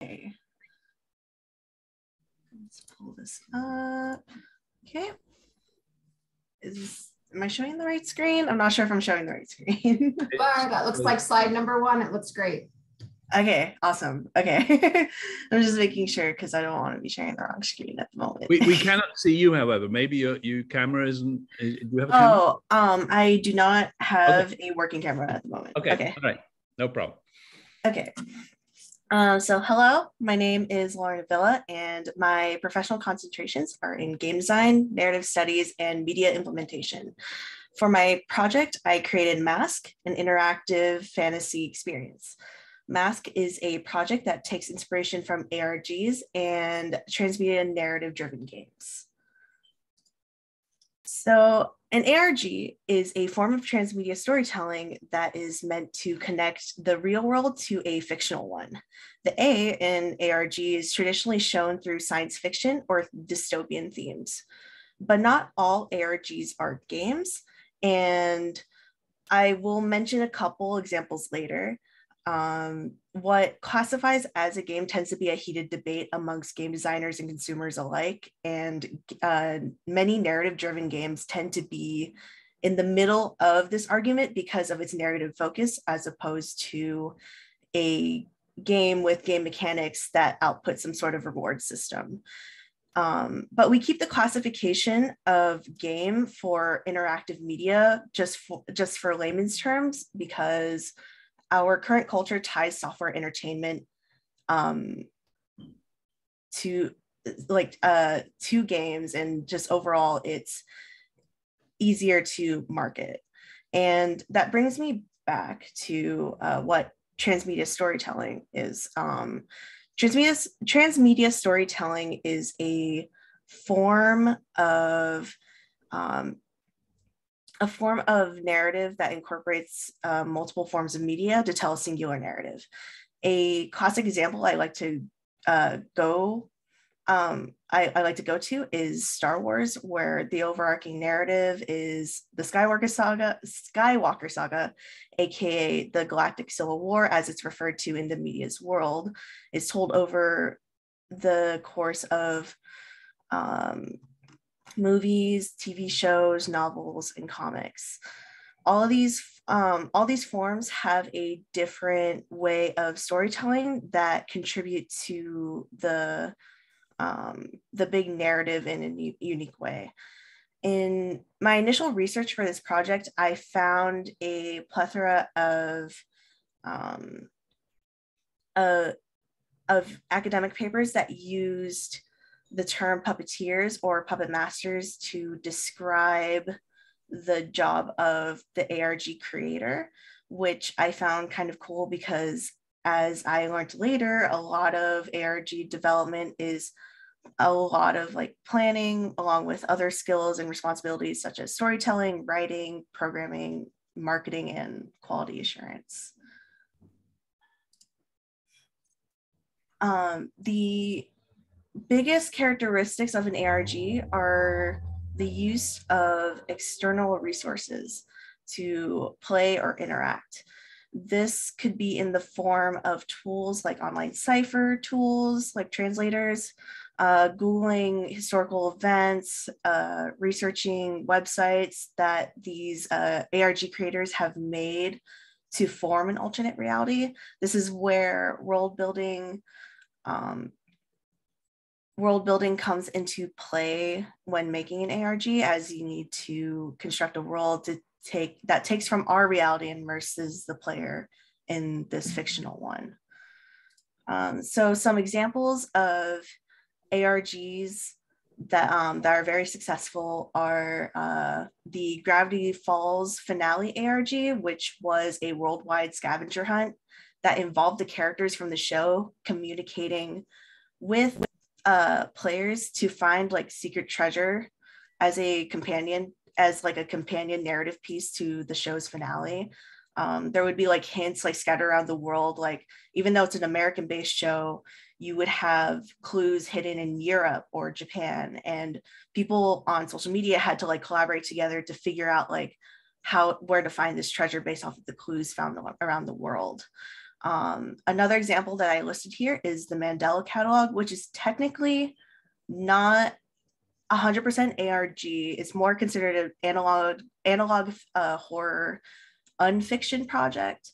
Okay. Let's pull this up. Okay. Am I showing the right screen? I'm not sure if I'm showing the right screen. That looks like slide number 1. It looks great. Okay, awesome. Okay. I'm just making sure because I don't want to be sharing the wrong screen at the moment. We cannot see you, however. Maybe your camera isn't. Do you have a camera? I do not have a working camera at the moment. Okay. All right. No problem. Okay. So hello, my name is Lauren Avilla, and my professional concentrations are in game design, narrative studies, and media implementation. For my project, I created Mask, an interactive fantasy experience. Mask is a project that takes inspiration from ARGs and transmedia narrative-driven games. So an ARG is a form of transmedia storytelling that is meant to connect the real world to a fictional one. The A in ARG is traditionally shown through science fiction or dystopian themes, but not all ARGs are games. And I will mention a couple examples later. What classifies as a game tends to be a heated debate amongst game designers and consumers alike. And many narrative-driven games tend to be in the middle of this argument because of its narrative focus, as opposed to a game with game mechanics that output some sort of reward system. But we keep the classification of game for interactive media just for layman's terms, because our current culture ties software entertainment to games, and just overall it's easier to market. And that brings me back to what transmedia storytelling is. Transmedia storytelling is a form of narrative that incorporates multiple forms of media to tell a singular narrative. A classic example I like to go to is Star Wars, where the overarching narrative is the Skywalker saga, aka the Galactic Civil War, as it's referred to in the media's world, is told over the course of movies, TV shows, novels, and comics. All these forms have a different way of storytelling that contribute to the big narrative in a unique way. In my initial research for this project, I found a plethora of academic papers that used the term puppeteers or puppet masters to describe the job of the ARG creator, which I found kind of cool because, as I learned later, a lot of ARG development is a lot of planning, along with other skills and responsibilities such as storytelling, writing, programming, marketing, and quality assurance. The biggest characteristics of an ARG are the use of external resources to play or interact. This could be in the form of tools like online cipher tools, like translators, Googling historical events, researching websites that these ARG creators have made to form an alternate reality. This is where world building comes into play when making an ARG, as you need to construct a world that takes from our reality and immerses the player in this fictional one. So some examples of ARGs that are very successful are the Gravity Falls finale ARG, which was a worldwide scavenger hunt that involved the characters from the show communicating with players to find secret treasure as a companion narrative piece to the show's finale. There would be hints scattered around the world. Even though it's an American-based show, you would have clues hidden in Europe or Japan, and people on social media had to collaborate together to figure out where to find this treasure based off of the clues found around the world. Another example that I listed here is the Mandela catalog, which is technically not 100% ARG. It's more considered an analog horror unfiction project.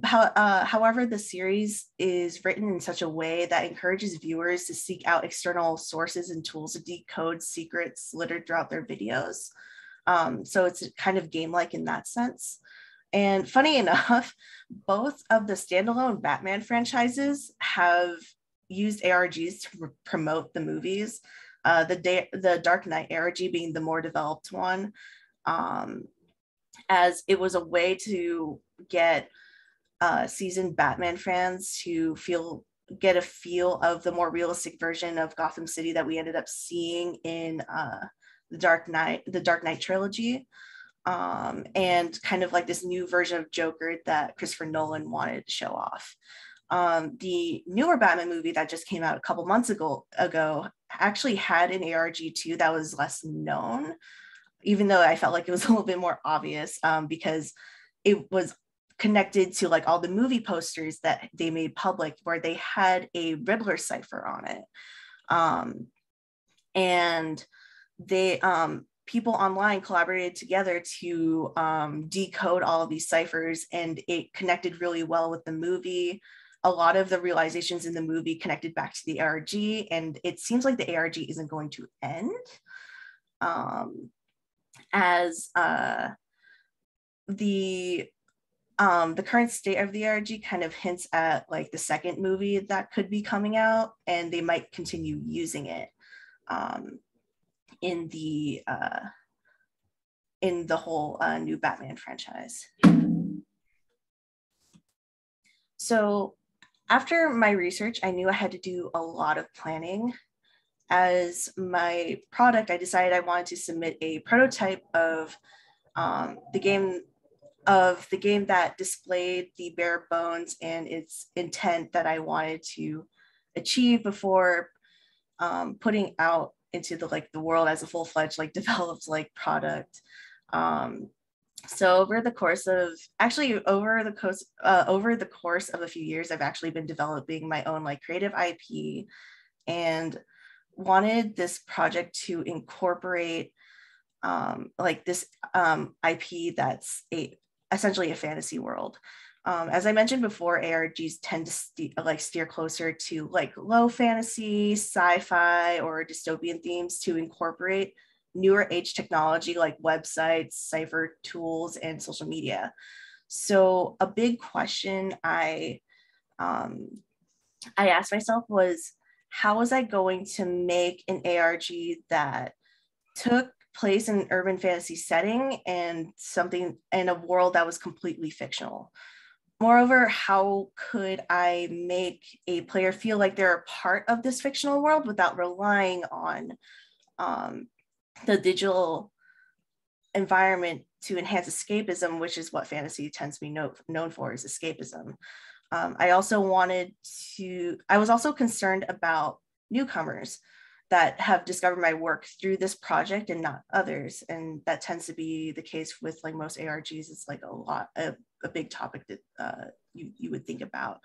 However, the series is written in such a way that encourages viewers to seek out external sources and tools to decode secrets littered throughout their videos. So it's kind of game-like in that sense. And funny enough, both of the standalone Batman franchises have used ARGs to promote the movies. The Dark Knight ARG being the more developed one, as it was a way to get seasoned Batman fans to get a feel of the more realistic version of Gotham City that we ended up seeing in the Dark Knight trilogy, and kind of like this new version of Joker that Christopher Nolan wanted to show off. The newer Batman movie that just came out a couple months ago actually had an ARG too that was less known, even though I felt like it was a little bit more obvious, because it was connected to like all the movie posters that they made public where they had a Riddler cipher on it. And they people online collaborated together to decode all of these ciphers, and it connected really well with the movie. A lot of the realizations in the movie connected back to the ARG, and it seems like the ARG isn't going to end. As the current state of the ARG kind of hints at like the second movie that could be coming out, and they might continue using it in the whole new Batman franchise. So after my research, I knew I had to do a lot of planning. As my product, I decided I wanted to submit a prototype of the game that displayed the bare bones and its intent that I wanted to achieve before putting out into the world as a full-fledged developed product. So over the course of a few years, I've actually been developing my own creative IP, and wanted this project to incorporate this IP that's essentially a fantasy world. As I mentioned before, ARGs tend to steer closer to low fantasy, sci-fi, or dystopian themes to incorporate newer age technology like websites, cipher tools, and social media. So a big question I asked myself was, how was I going to make an ARG that took place in an urban fantasy setting and something in a world that was completely fictional? Moreover, how could I make a player feel like they're a part of this fictional world without relying on the digital environment to enhance escapism, which is what fantasy tends to be known for, is escapism. I was also concerned about newcomers that have discovered my work through this project and not others. And that tends to be the case with most ARGs. It's a big topic that you would think about.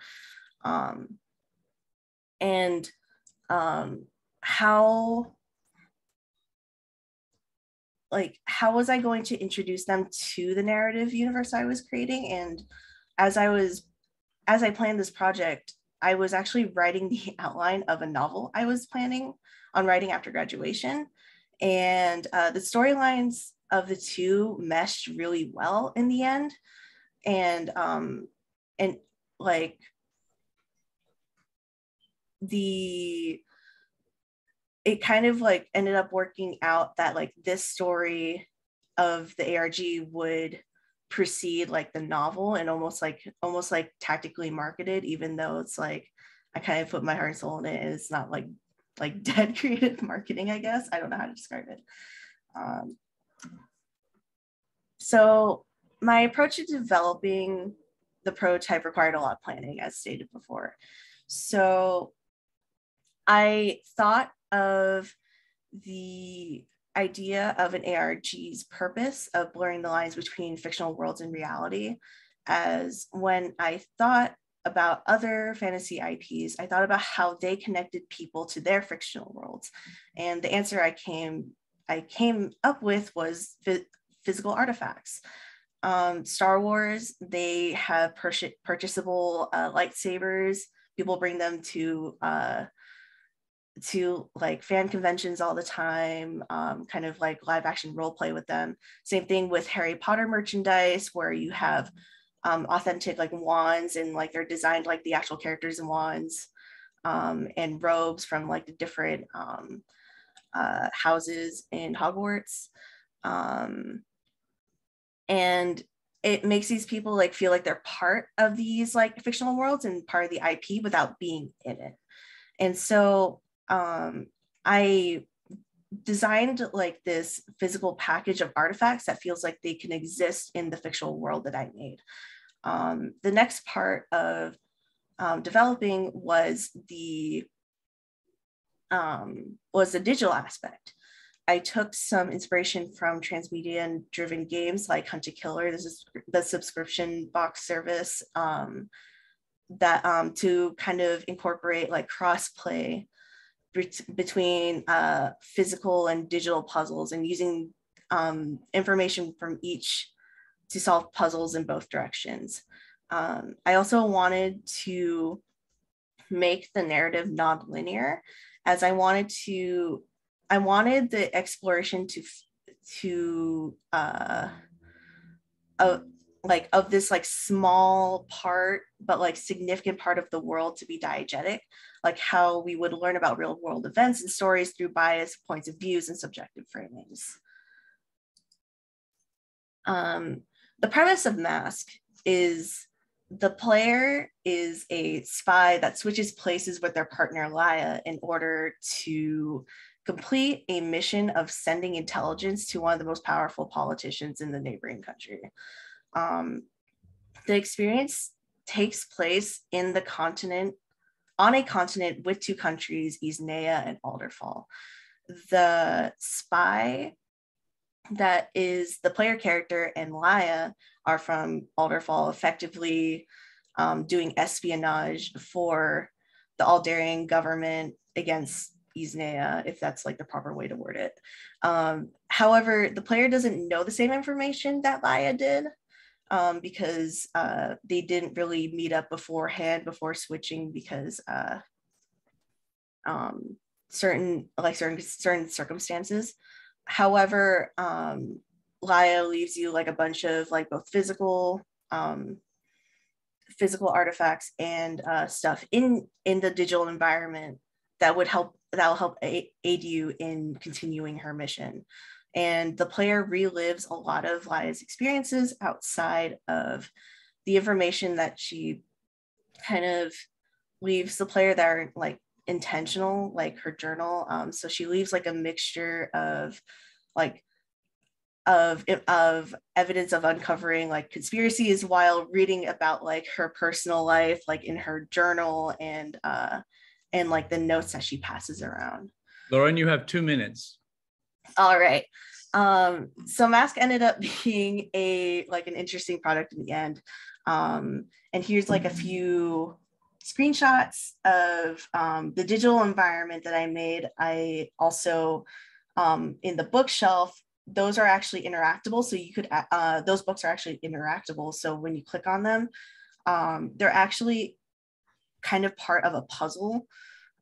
How was I going to introduce them to the narrative universe I was creating? And as I planned this project, I was actually writing the outline of a novel I was planning on writing after graduation. And the storylines of the two meshed really well in the end. And it kind of ended up working out that this story of the ARG would precede the novel, and almost tactically marketed, even though it's I kind of put my heart and soul in it, and it's not dead creative marketing, I guess. I don't know how to describe it. So my approach to developing the prototype required a lot of planning, as stated before. So I thought of the idea of an ARG's purpose of blurring the lines between fictional worlds and reality, as when I thought about other fantasy IPs, I thought about how they connected people to their fictional worlds. And the answer I came up with was physical artifacts. Star Wars, they have purchasable lightsabers. People bring them to like fan conventions all the time, kind of like live action role play with them. Same thing with Harry Potter merchandise, where you have authentic like wands, and like they're designed like the actual characters and wands, and robes from like the different houses in Hogwarts. And it makes these people like feel like they're part of these like fictional worlds and part of the IP without being in it. And so I designed like this physical package of artifacts that feels like they can exist in the fictional world that I made. The next part of developing was the digital aspect. I took some inspiration from transmedia and driven games like Hunt to Killer. This is the subscription box service that to kind of incorporate like cross-play between physical and digital puzzles, and using information from each to solve puzzles in both directions. I also wanted to make the narrative non-linear, as I wanted the exploration of this like small part, but like significant part of the world to be diegetic, like how we would learn about real world events and stories through biased points of views and subjective framings. The premise of Mask is the player is a spy that switches places with their partner Laya in order to complete a mission of sending intelligence to one of the most powerful politicians in the neighboring country. The experience takes place in the continent, on a continent with two countries, Isnea and Alderfall. The spy that is the player character and Laya are from Alderfall, effectively doing espionage for the Aldarian government against Isnea, if that's like the proper way to word it. However, the player doesn't know the same information that Laya did, because they didn't really meet up beforehand before switching, because certain circumstances. However, Laya leaves you like a bunch of like both physical artifacts and stuff in the digital environment that will help aid you in continuing her mission. And the player relives a lot of Laya's experiences outside of the information that she kind of leaves the player that are like intentional, like her journal. So she leaves like a mixture of evidence of uncovering like conspiracies while reading about like her personal life, like in her journal, and like the notes that she passes around. Lauren, you have 2 minutes. All right. So Mask ended up being an interesting product in the end. And here's like a few screenshots of the digital environment that I made. I also, in the bookshelf, those are actually interactable. So you could, those books are actually interactable. So when you click on them, they're actually kind of part of a puzzle.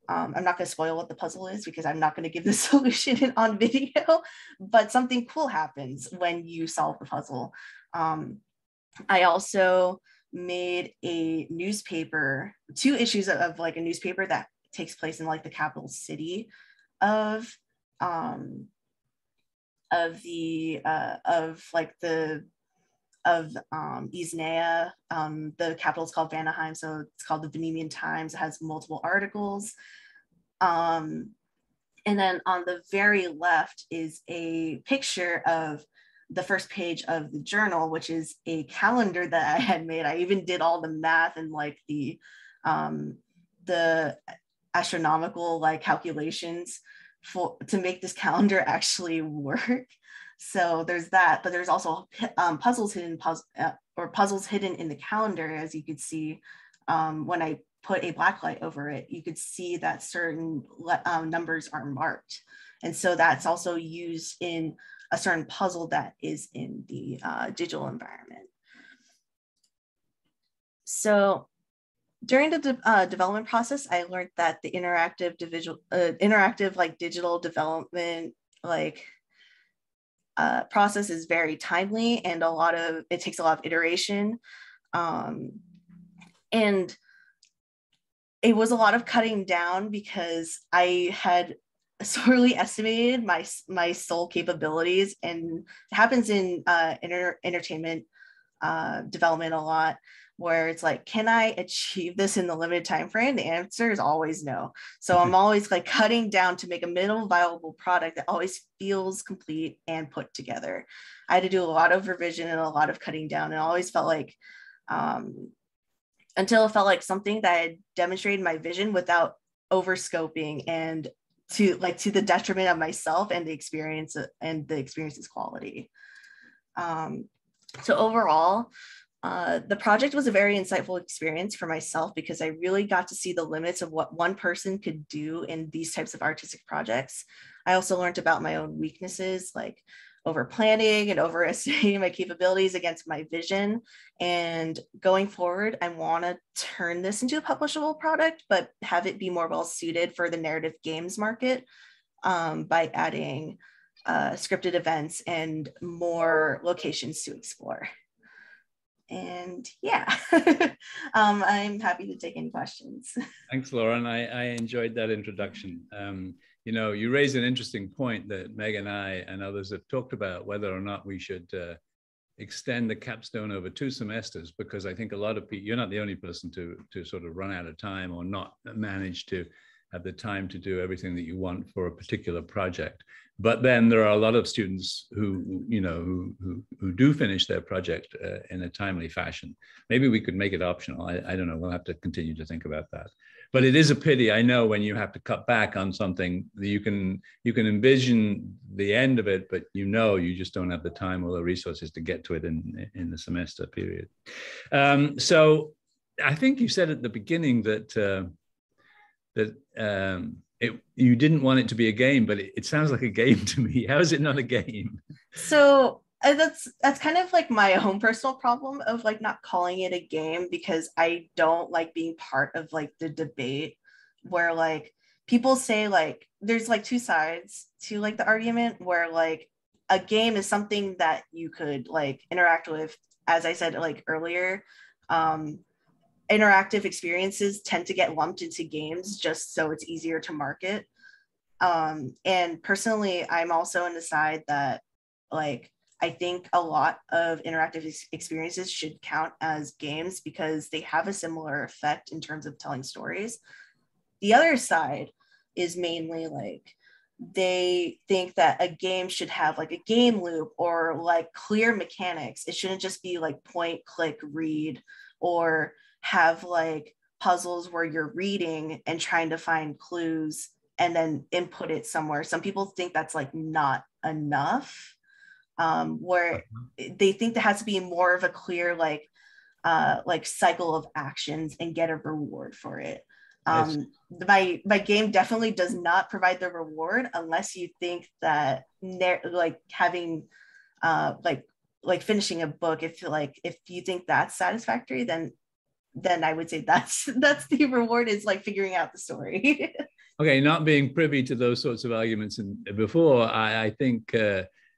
I'm not going to spoil what the puzzle is because I'm not going to give the solution on video, but something cool happens when you solve the puzzle. I also made a newspaper, 2 issues of like a newspaper that takes place in like the capital city of Isnea. The capital is called Vanaheim, so it's called the Venetian Times. It has multiple articles. And then on the very left is a picture of the first page of the journal, which is a calendar that I had made. I even did all the math and like the astronomical like calculations to make this calendar actually work. So there's that, but there's also puzzles hidden in the calendar, as you could see, when I put a black light over it, you could see that certain numbers are marked. And so that's also used in a certain puzzle that is in the digital environment. So during the development process, I learned that the interactive digital development process is very timely, and it takes a lot of iteration. And it was a lot of cutting down because I had sorely estimated my sole capabilities, and it happens in entertainment development a lot, where it's like, can I achieve this in the limited time frame? The answer is always no. So I'm always like cutting down to make a minimal viable product that always feels complete and put together. I had to do a lot of revision and a lot of cutting down, and always felt like until it felt like something that had demonstrated my vision without overscoping and to the detriment of myself and the experience's quality. So overall, the project was a very insightful experience for myself because I really got to see the limits of what one person could do in these types of artistic projects. I also learned about my own weaknesses, like over planning and overestimating my capabilities against my vision. And going forward, I want to turn this into a publishable product, but have it be more well suited for the narrative games market by adding scripted events and more locations to explore. And yeah, I'm happy to take any questions. Thanks, Lauren. I enjoyed that introduction. You know, you raised an interesting point that Meg and I and others have talked about, whether or not we should extend the capstone over 2 semesters, because I think a lot of people, you're not the only person to sort of run out of time or not manage to have the time to do everything that you want for a particular project. But then there are a lot of students who, you know, who do finish their project in a timely fashion. Maybe we could make it optional. I don't know. We'll have to continue to think about that. But it is a pity, I know, when you have to cut back on something, you can envision the end of it, but you know you just don't have the time or the resources to get to it in the semester period. So I think you said at the beginning that you didn't want it to be a game, but it sounds like a game to me. How is it not a game? So that's kind of like my own personal problem of like not calling it a game, because I don't like being part of like the debate where like people say like there's like 2 sides to like the argument, where like a game is something that you could like interact with. As I said like earlier, interactive experiences tend to get lumped into games just so it's easier to market. And personally, I'm also on the side that like I think a lot of interactive experiences should count as games because they have a similar effect in terms of telling stories. The other side is mainly like they think that a game should have like a game loop or like clear mechanics. It shouldn't just be like point, click, read, or have like puzzles where you're reading and trying to find clues and then input it somewhere. Some people think that's like not enough, where they think there has to be more of a clear like cycle of actions and get a reward for it. My game definitely does not provide the reward unless you think that like having like finishing a book, if you think that's satisfactory, then I would say that's the reward, is like figuring out the story. Okay, not being privy to those sorts of arguments before, I think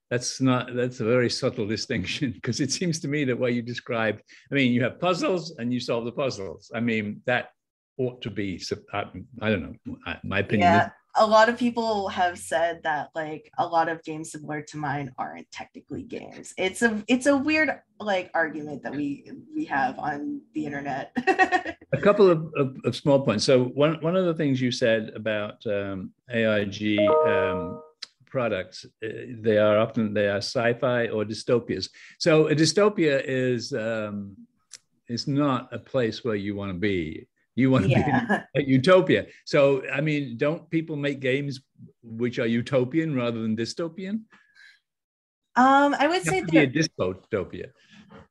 that's a very subtle distinction, because it seems to me that what you described, I mean, you have puzzles and you solve the puzzles. I mean, that ought to be, I don't know, my opinion. Yeah, a lot of people have said that like a lot of games similar to mine aren't technically games. It's a weird like argument that we have on the internet. A couple of small points. So one of the things you said about ARG products, they are sci-fi or dystopias. So a dystopia is not a place where you want to be. You want to be in a utopia. So, I mean, don't people make games which are utopian rather than dystopian? I would say be a dystopia.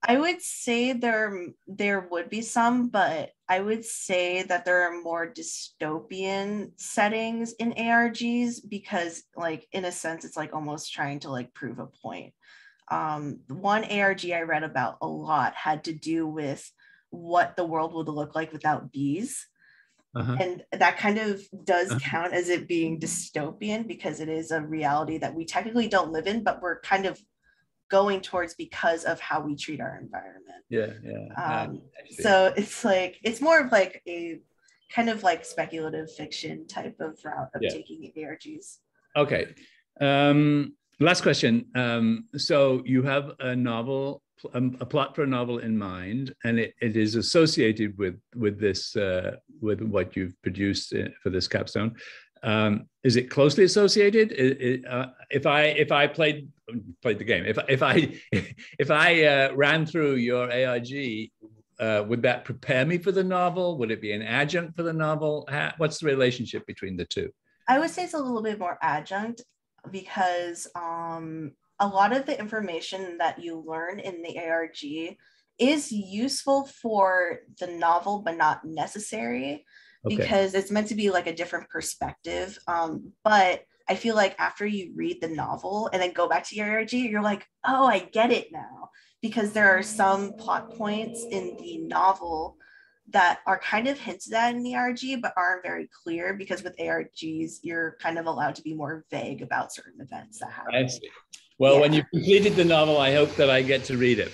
I would say there would be some, but I would say that there are more dystopian settings in ARGs because, like, in a sense, it's like almost trying to like prove a point. One ARG I read about a lot had to do with what the world would look like without bees. And that kind of does count as it being dystopian because it is a reality that we technically don't live in, but we're kind of going towards because of how we treat our environment. So it's like, it's more of like a kind of like speculative fiction type of route of taking ARGs. Okay. Last question. So you have a novel, a plot for a novel in mind, and it is associated with this, with what you've produced for this capstone. Is it closely associated? If I played the game, if I ran through your ARG, would that prepare me for the novel? Would it be an adjunct for the novel? What's the relationship between the two? I would say it's a little bit more adjunct because a lot of the information that you learn in the ARG is useful for the novel, but not necessary. Because it's meant to be like a different perspective. But I feel like after you read the novel and then go back to your ARG, you're like, oh, I get it now. Because there are some plot points in the novel that are kind of hinted at in the ARG, but aren't very clear because with ARGs, you're kind of allowed to be more vague about certain events that happen. I see. Well, when you've completed the novel, I hope that I get to read it.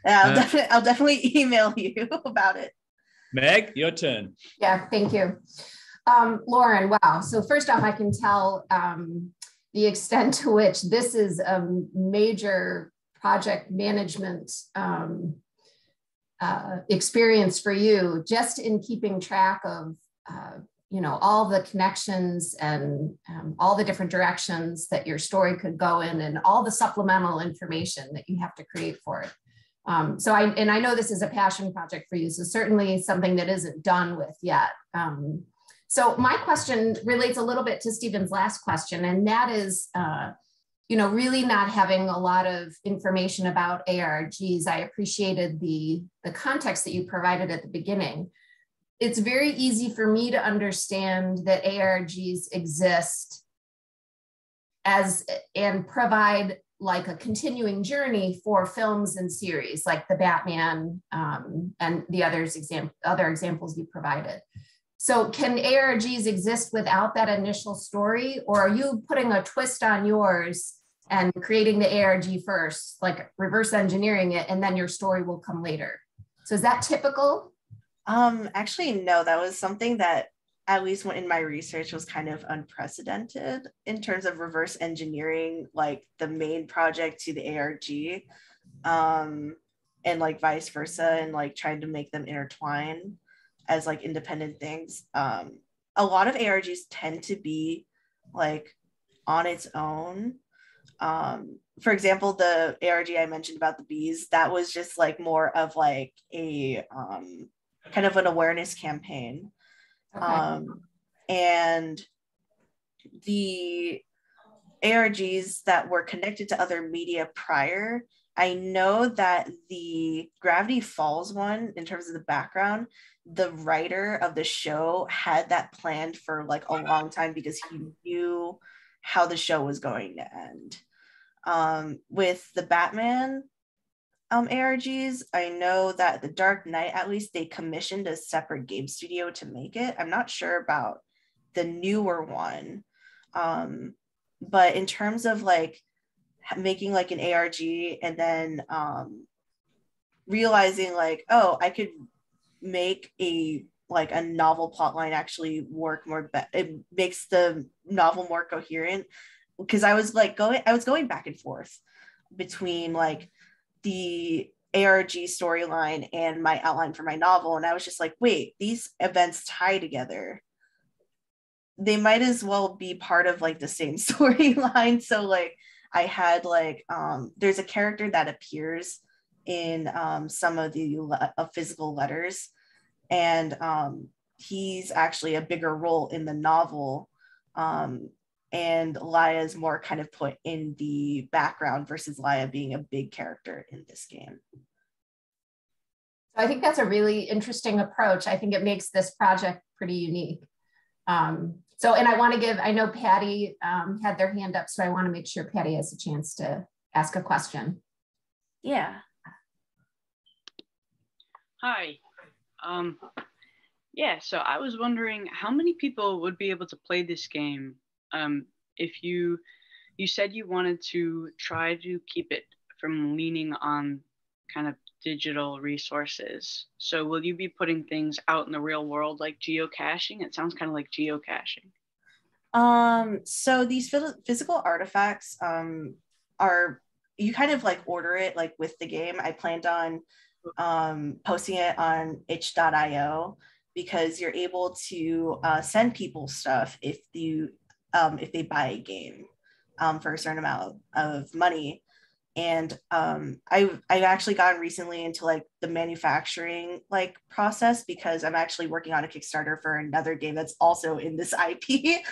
I'll definitely email you about it. Meg, your turn. Yeah, thank you. Lauren, wow. So first off, I can tell the extent to which this is a major project management experience for you, just in keeping track of, all the connections and all the different directions that your story could go in and all the supplemental information that you have to create for it. So I know this is a passion project for you, so certainly something that isn't done with yet. So my question relates a little bit to Stephen's last question, and that is, really not having a lot of information about ARGs. I appreciated the context that you provided at the beginning. It's very easy for me to understand that ARGs exist and provide like a continuing journey for films and series like the Batman and the other examples you provided. So can ARGs exist without that initial story, or are you putting a twist on yours and creating the ARG first, like reverse engineering it, and then your story will come later? So is that typical? Actually, no, that was something that, at least in my research, was kind of unprecedented in terms of reverse engineering, like the main project to the ARG, and like vice versa, and like trying to make them intertwine as like independent things. A lot of ARGs tend to be like on its own. For example, the ARG I mentioned about the bees, that was just like more of like a kind of an awareness campaign. Okay. And the ARGs that were connected to other media prior, I know that the Gravity Falls one, in terms of the background, the writer of the show had that planned for like a long time because he knew how the show was going to end. With the Batman ARGs, I know that the Dark Knight, at least they commissioned a separate game studio to make it. I'm not sure about the newer one. But in terms of like making like an ARG and then realizing like, oh, I could make a novel plotline actually work more, it makes the novel more coherent, because I was going back and forth between like the ARG storyline and my outline for my novel, and I was just like, wait, these events tie together, they might as well be part of like the same storyline. So like I had like there's a character that appears in some of the physical letters, and he's actually a bigger role in the novel, and Laya is more kind of put in the background versus Laya being a big character in this game. I think that's a really interesting approach. I think it makes this project pretty unique. So, and I want to give, I know Patty had their hand up, so I want to make sure Patty has a chance to ask a question. Yeah. Hi. Yeah, so I was wondering how many people would be able to play this game if you said you wanted to try to keep it from leaning on kind of digital resources. So will you be putting things out in the real world like geocaching? It sounds kind of like geocaching. So these physical artifacts are, you kind of like order it like with the game. I planned on posting it on itch.io because you're able to send people stuff if they buy a game for a certain amount of money. And I've actually gotten recently into like the manufacturing like process because I'm actually working on a Kickstarter for another game that's also in this IP.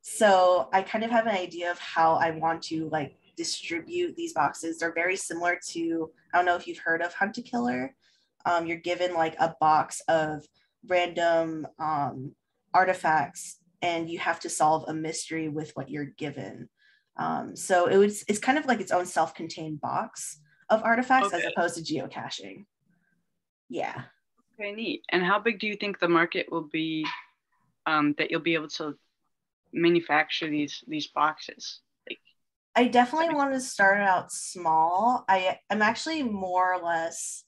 So I kind of have an idea of how I want to like distribute these boxes. They're very similar to, I don't know if you've heard of Hunt a Killer. You're given like a box of random artifacts and you have to solve a mystery with what you're given. So it's kind of like its own self-contained box of artifacts as opposed to geocaching. Yeah. Okay, neat. And how big do you think the market will be that you'll be able to manufacture these boxes? Like, I definitely want to start out small. I'm actually more or less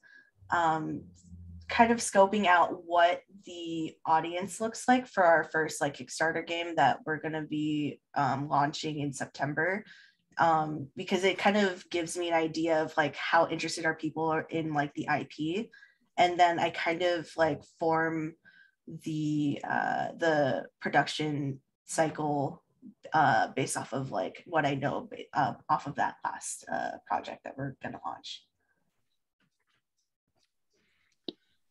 kind of scoping out what the audience looks like for our first like Kickstarter game that we're going to be launching in September, because it kind of gives me an idea of like how interested are people in like the IP, and then I kind of like form the production cycle based off of like what I know off of that last project that we're going to launch.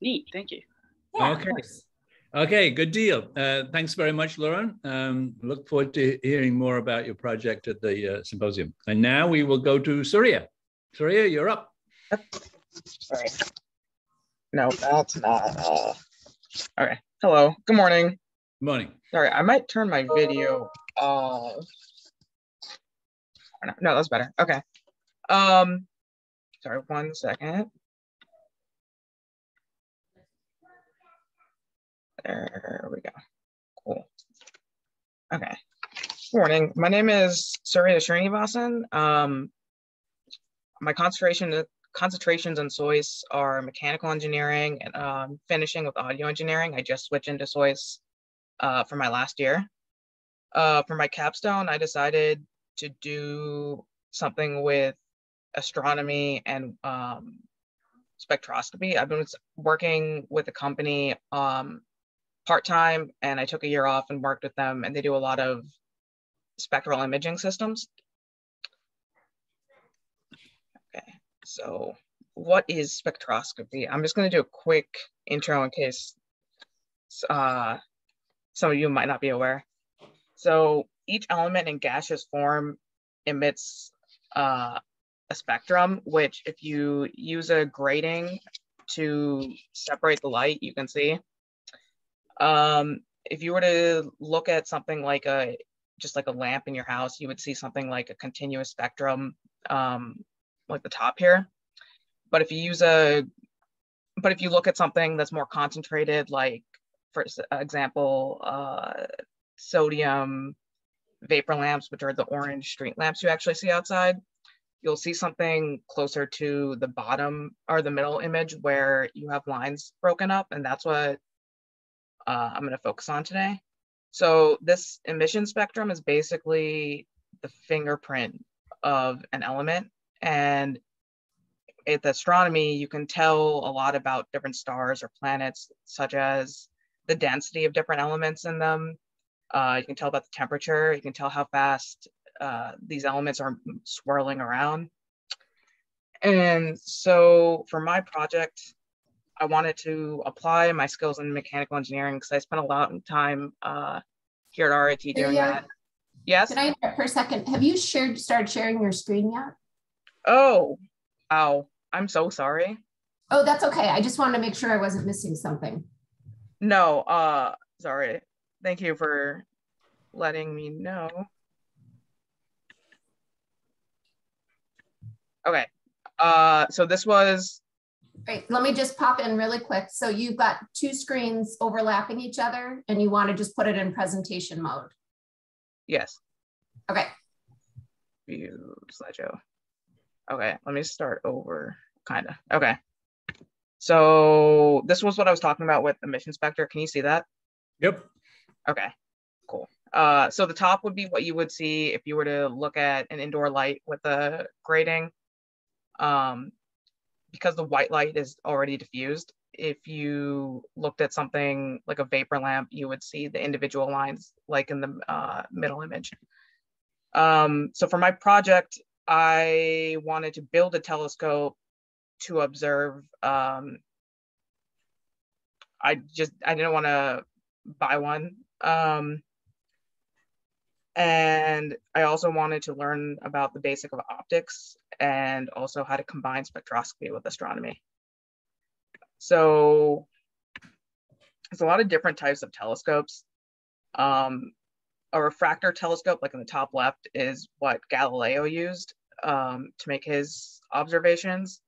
Neat, thank you. Yeah, okay. Okay, good deal. Thanks very much, Lauren. Look forward to hearing more about your project at the symposium. And now we will go to Surya. Surya, you're up. Sorry. No, that's not. Okay. Hello. Good morning. Good morning. Sorry, I might turn my video off. No, that's better. Okay. Sorry, 1 second. There we go. Cool. Okay. Good morning. My name is Surya Srinivasan. My concentrations on SOIS are mechanical engineering and finishing with audio engineering. I just switched into SOIS for my last year. For my capstone, I decided to do something with astronomy and spectroscopy. I've been working with a company part-time, and I took a year off and worked with them, and they do a lot of spectral imaging systems. Okay, so what is spectroscopy? I'm just going to do a quick intro in case some of you might not be aware. So each element in gaseous form emits a spectrum, which if you use a grating to separate the light, you can see. If you were to look at something like just like a lamp in your house, you would see something like a continuous spectrum, like the top here. But if you look at something that's more concentrated, like for example, sodium vapor lamps, which are the orange street lamps you actually see outside, you'll see something closer to the bottom or the middle image where you have lines broken up, and that's what I'm going to focus on today. So this emission spectrum is basically the fingerprint of an element, and with astronomy, you can tell a lot about different stars or planets, such as the density of different elements in them. You can tell about the temperature. You can tell how fast these elements are swirling around. And so for my project, I wanted to apply my skills in mechanical engineering because I spent a lot of time here at RIT doing that. Yes? Can I interrupt for a second? Have you started sharing your screen yet? Oh, I'm so sorry. Oh, that's okay. I just wanted to make sure I wasn't missing something. No, sorry. Thank you for letting me know. Okay, so this was. Right, let me just pop in really quick. So you've got two screens overlapping each other and you want to just put it in presentation mode. Yes. Okay. View slideshow. Okay, let me start over, kind of. Okay. So this was what I was talking about with the mission specter. Can you see that? Yep. Okay, cool. So the top would be what you would see if you were to look at an indoor light with a grating. Because the white light is already diffused, if you looked at something like a vapor lamp, you would see the individual lines like in the middle image. So for my project, I wanted to build a telescope to observe. I didn't want to buy one. And I also wanted to learn about the basic of optics and also how to combine spectroscopy with astronomy. So there's a lot of different types of telescopes. A refractor telescope, like in the top left, is what Galileo used to make his observations.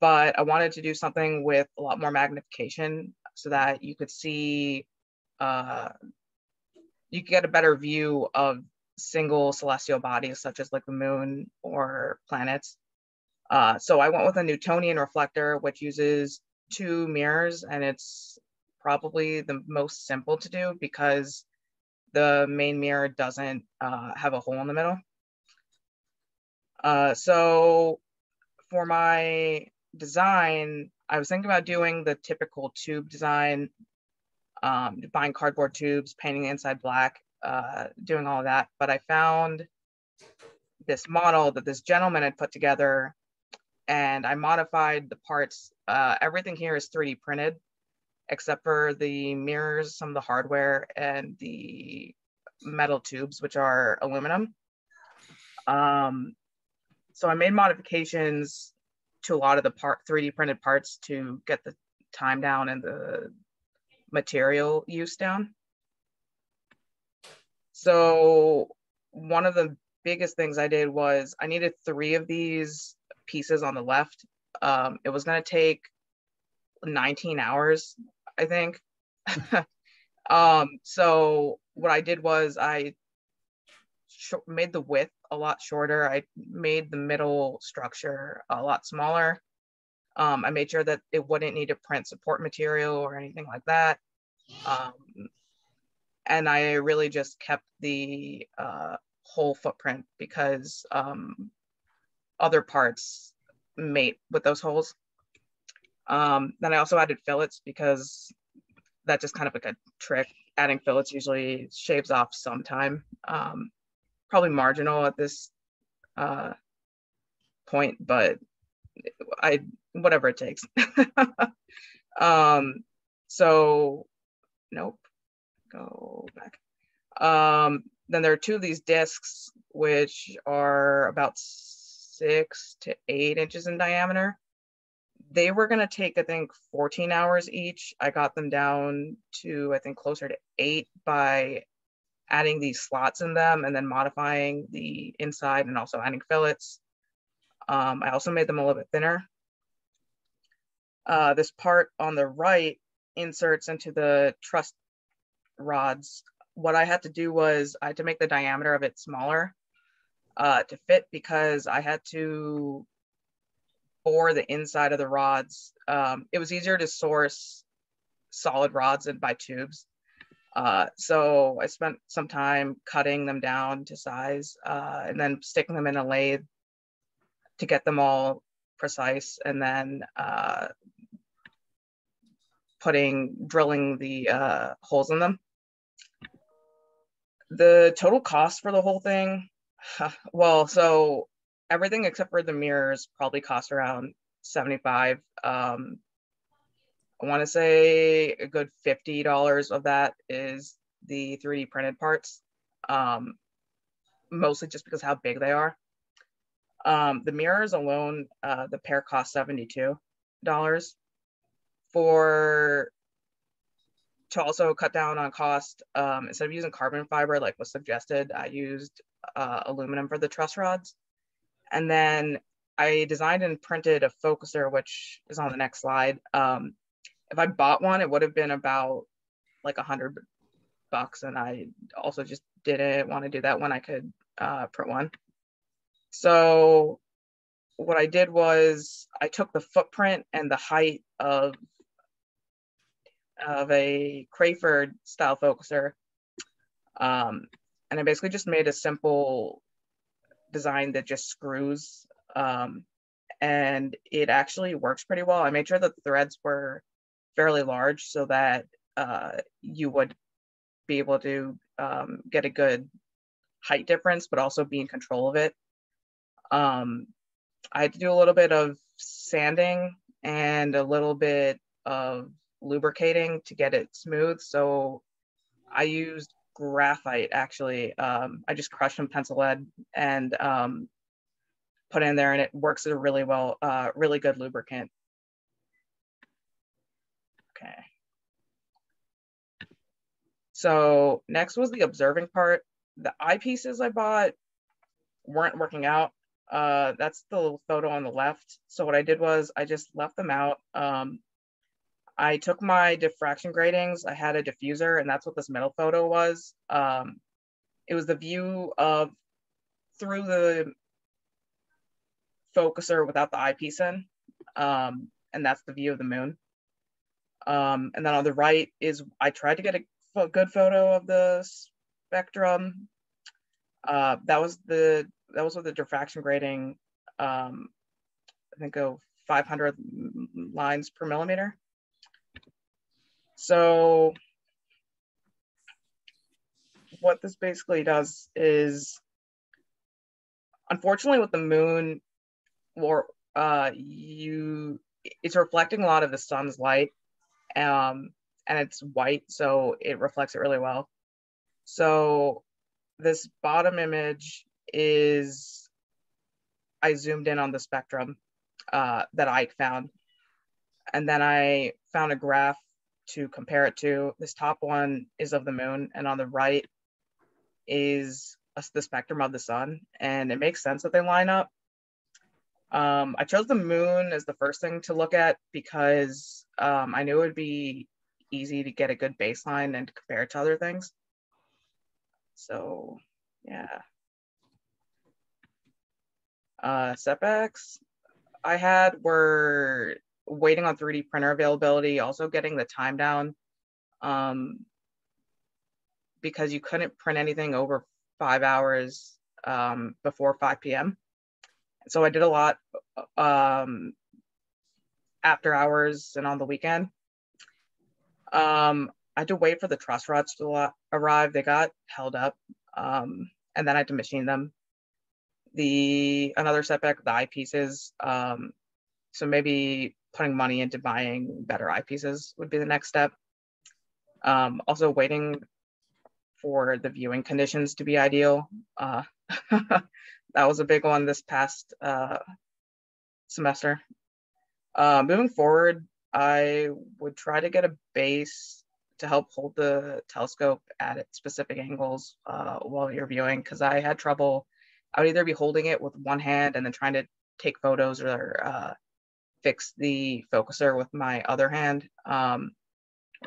But I wanted to do something with a lot more magnification so that you could see, you could get a better view of single celestial bodies, such as like the moon or planets. So I went with a Newtonian reflector, which uses two mirrors, and it's probably the most simple to do because the main mirror doesn't have a hole in the middle. So for my design, I was thinking about doing the typical tube design, buying cardboard tubes, painting the inside black, doing all of that. But I found this model that this gentleman had put together, and I modified the parts. Everything here is 3D printed, except for the mirrors, some of the hardware, and the metal tubes, which are aluminum. So I made modifications to a lot of the 3D printed parts to get the time down and the material use down. So one of the biggest things I did was I needed 3 of these pieces on the left. It was going to take 19 hours, I think. So what I did was I made the width a lot shorter. I made the middle structure a lot smaller. I made sure that it wouldn't need to print support material or anything like that. And I really just kept the whole footprint because other parts mate with those holes. Then I also added fillets because that's just kind of like a trick. Adding fillets usually shaves off some time. Probably marginal at this point, but whatever it takes. So nope, go back. Then there are 2 of these discs, which are about 6 to 8 inches in diameter. They were going to take, I think, 14 hours each. I got them down to, I think, closer to 8 by adding these slots in them and then modifying the inside and also adding fillets. I also made them a little bit thinner. This part on the right inserts into the truss rods. What I had to do was I had to make the diameter of it smaller to fit because I had to bore the inside of the rods. It was easier to source solid rods than buy tubes. So I spent some time cutting them down to size and then sticking them in a lathe to get them all precise, and then drilling the holes in them. The total cost for the whole thing, well, so everything except for the mirrors probably cost around $75. I want to say a good $50 of that is the 3D printed parts, mostly just because how big they are. The mirrors alone, the pair cost $72. for to also cut down on cost. Instead of using carbon fiber like was suggested, I used aluminum for the truss rods. And then I designed and printed a focuser, which is on the next slide. If I bought one, it would have been about like $100, and I also just didn't want to do that when I could print one. So what I did was I took the footprint and the height of a Crayford style focuser, and I basically just made a simple design that just screws, and it actually works pretty well. I made sure that the threads were fairly large so that you would be able to get a good height difference, but also be in control of it. I had to do a little bit of sanding and a little bit of lubricating to get it smooth. So I used graphite, actually. I just crushed some pencil lead and put it in there, and it works as a really good lubricant. Okay. So next was the observing part. The eyepieces I bought weren't working out. That's the photo on the left. So what I did was I just left them out. I took my diffraction gratings. I had a diffuser, and that's what this middle photo was. It was the view of through the focuser without the eyepiece in, and that's the view of the moon. And then on the right is, I tried to get a good photo of the spectrum. That was with the diffraction grating, I think of 500 lines per millimeter. So what this basically does is, unfortunately with the moon, it's reflecting a lot of the sun's light, and it's white, so it reflects it really well. So this bottom image is, I zoomed in on the spectrum that I found, and then I found a graph to compare it to. This top one is of the moon, and on the right is the spectrum of the sun, and it makes sense that they line up. I chose the moon as the first thing to look at because I knew it would be easy to get a good baseline and to compare it to other things. So yeah. Setbacks I had were waiting on 3D printer availability, also getting the time down, because you couldn't print anything over 5 hours before 5 p.m. So I did a lot after hours and on the weekend. I had to wait for the truss rods to arrive. They got held up, and then I had to machine them. Another setback with the eyepieces. So maybe putting money into buying better eyepieces would be the next step. Also waiting for the viewing conditions to be ideal. That was a big one this past semester. Moving forward, I would try to get a base to help hold the telescope at its specific angles while you're viewing, because I had trouble. I would either be holding it with one hand and then trying to take photos, or fix the focuser with my other hand, or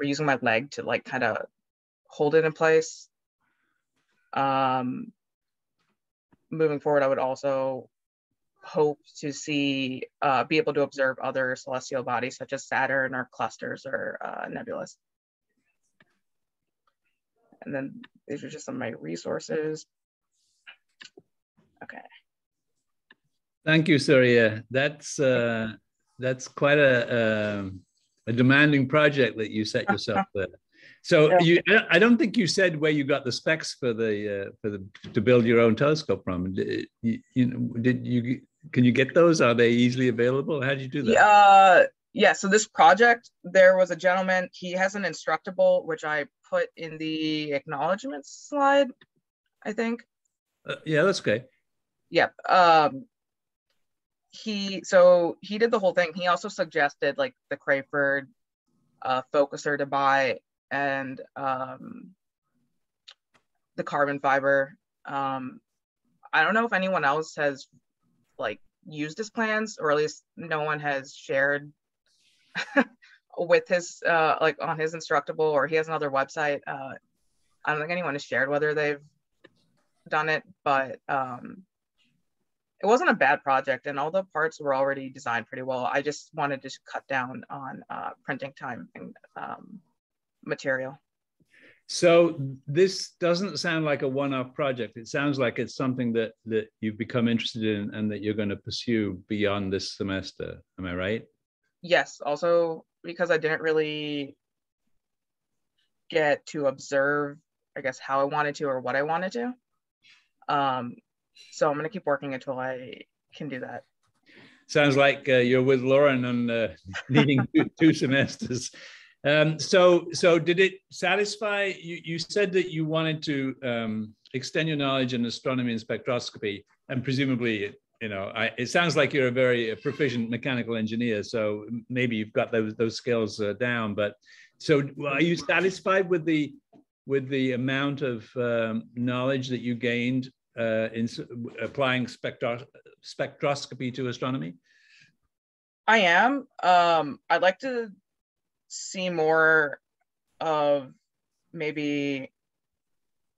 using my leg to like kind of hold it in place. Moving forward, I would also hope to be able to observe other celestial bodies such as Saturn or clusters or nebulas. And then these are just some of my resources. Okay. Thank you, Surya. That's quite a demanding project that you set yourself there. So yeah. I don't think you said where you got the specs for to build your own telescope from. Can you get those? Are they easily available? How did you do that? Yeah. So this project, there was a gentleman. He has an instructable, which I put in the acknowledgments slide, I think. Yeah, that's okay. Yep. he did the whole thing. He also suggested like the Crayford focuser to buy, and the carbon fiber. I don't know if anyone else has like used his plans, or at least no one has shared with his like on his Instructable, or he has another website. I don't think anyone has shared whether they've done it, but it wasn't a bad project, and all the parts were already designed pretty well. I just wanted to cut down on printing time and material. So this doesn't sound like a one-off project. It sounds like it's something that you've become interested in and that you're going to pursue beyond this semester. Am I right? Yes. Also, because I didn't really get to observe, I guess, how I wanted to or what I wanted to. So I'm going to keep working until I can do that. Sounds like you're with Lauren on needing two semesters. So did it satisfy you? You said that you wanted to extend your knowledge in astronomy and spectroscopy, and presumably, it sounds like you're a very proficient mechanical engineer. So maybe you've got those skills down. But so, are you satisfied with the amount of knowledge that you gained in applying spectroscopy to astronomy? I am. I'd like to see more of maybe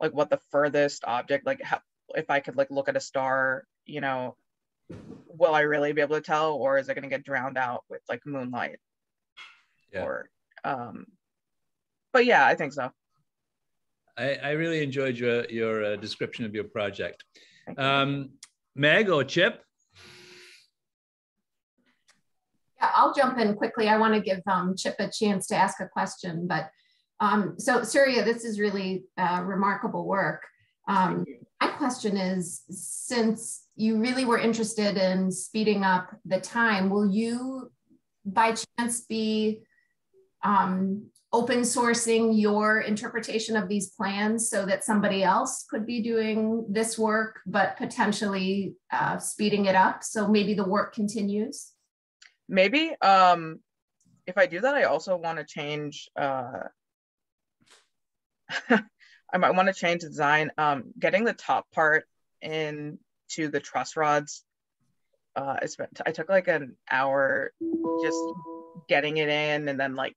like what the furthest object, like how, if I could like look at a star, will I really be able to tell, or is it going to get drowned out with like moonlight? Yeah. Or but yeah, I think so. I really enjoyed your description of your project. Meg or Chip? Yeah, I'll jump in quickly. I want to give Chip a chance to ask a question, but so Surya, this is really remarkable work. My question is, since you really were interested in speeding up the time, will you by chance be open sourcing your interpretation of these plans so that somebody else could be doing this work, but potentially speeding it up, so maybe the work continues? Maybe. If I do that, I also want to change, I might want to change the design. Getting the top part into the truss rods, I took like an hour just getting it in, and then like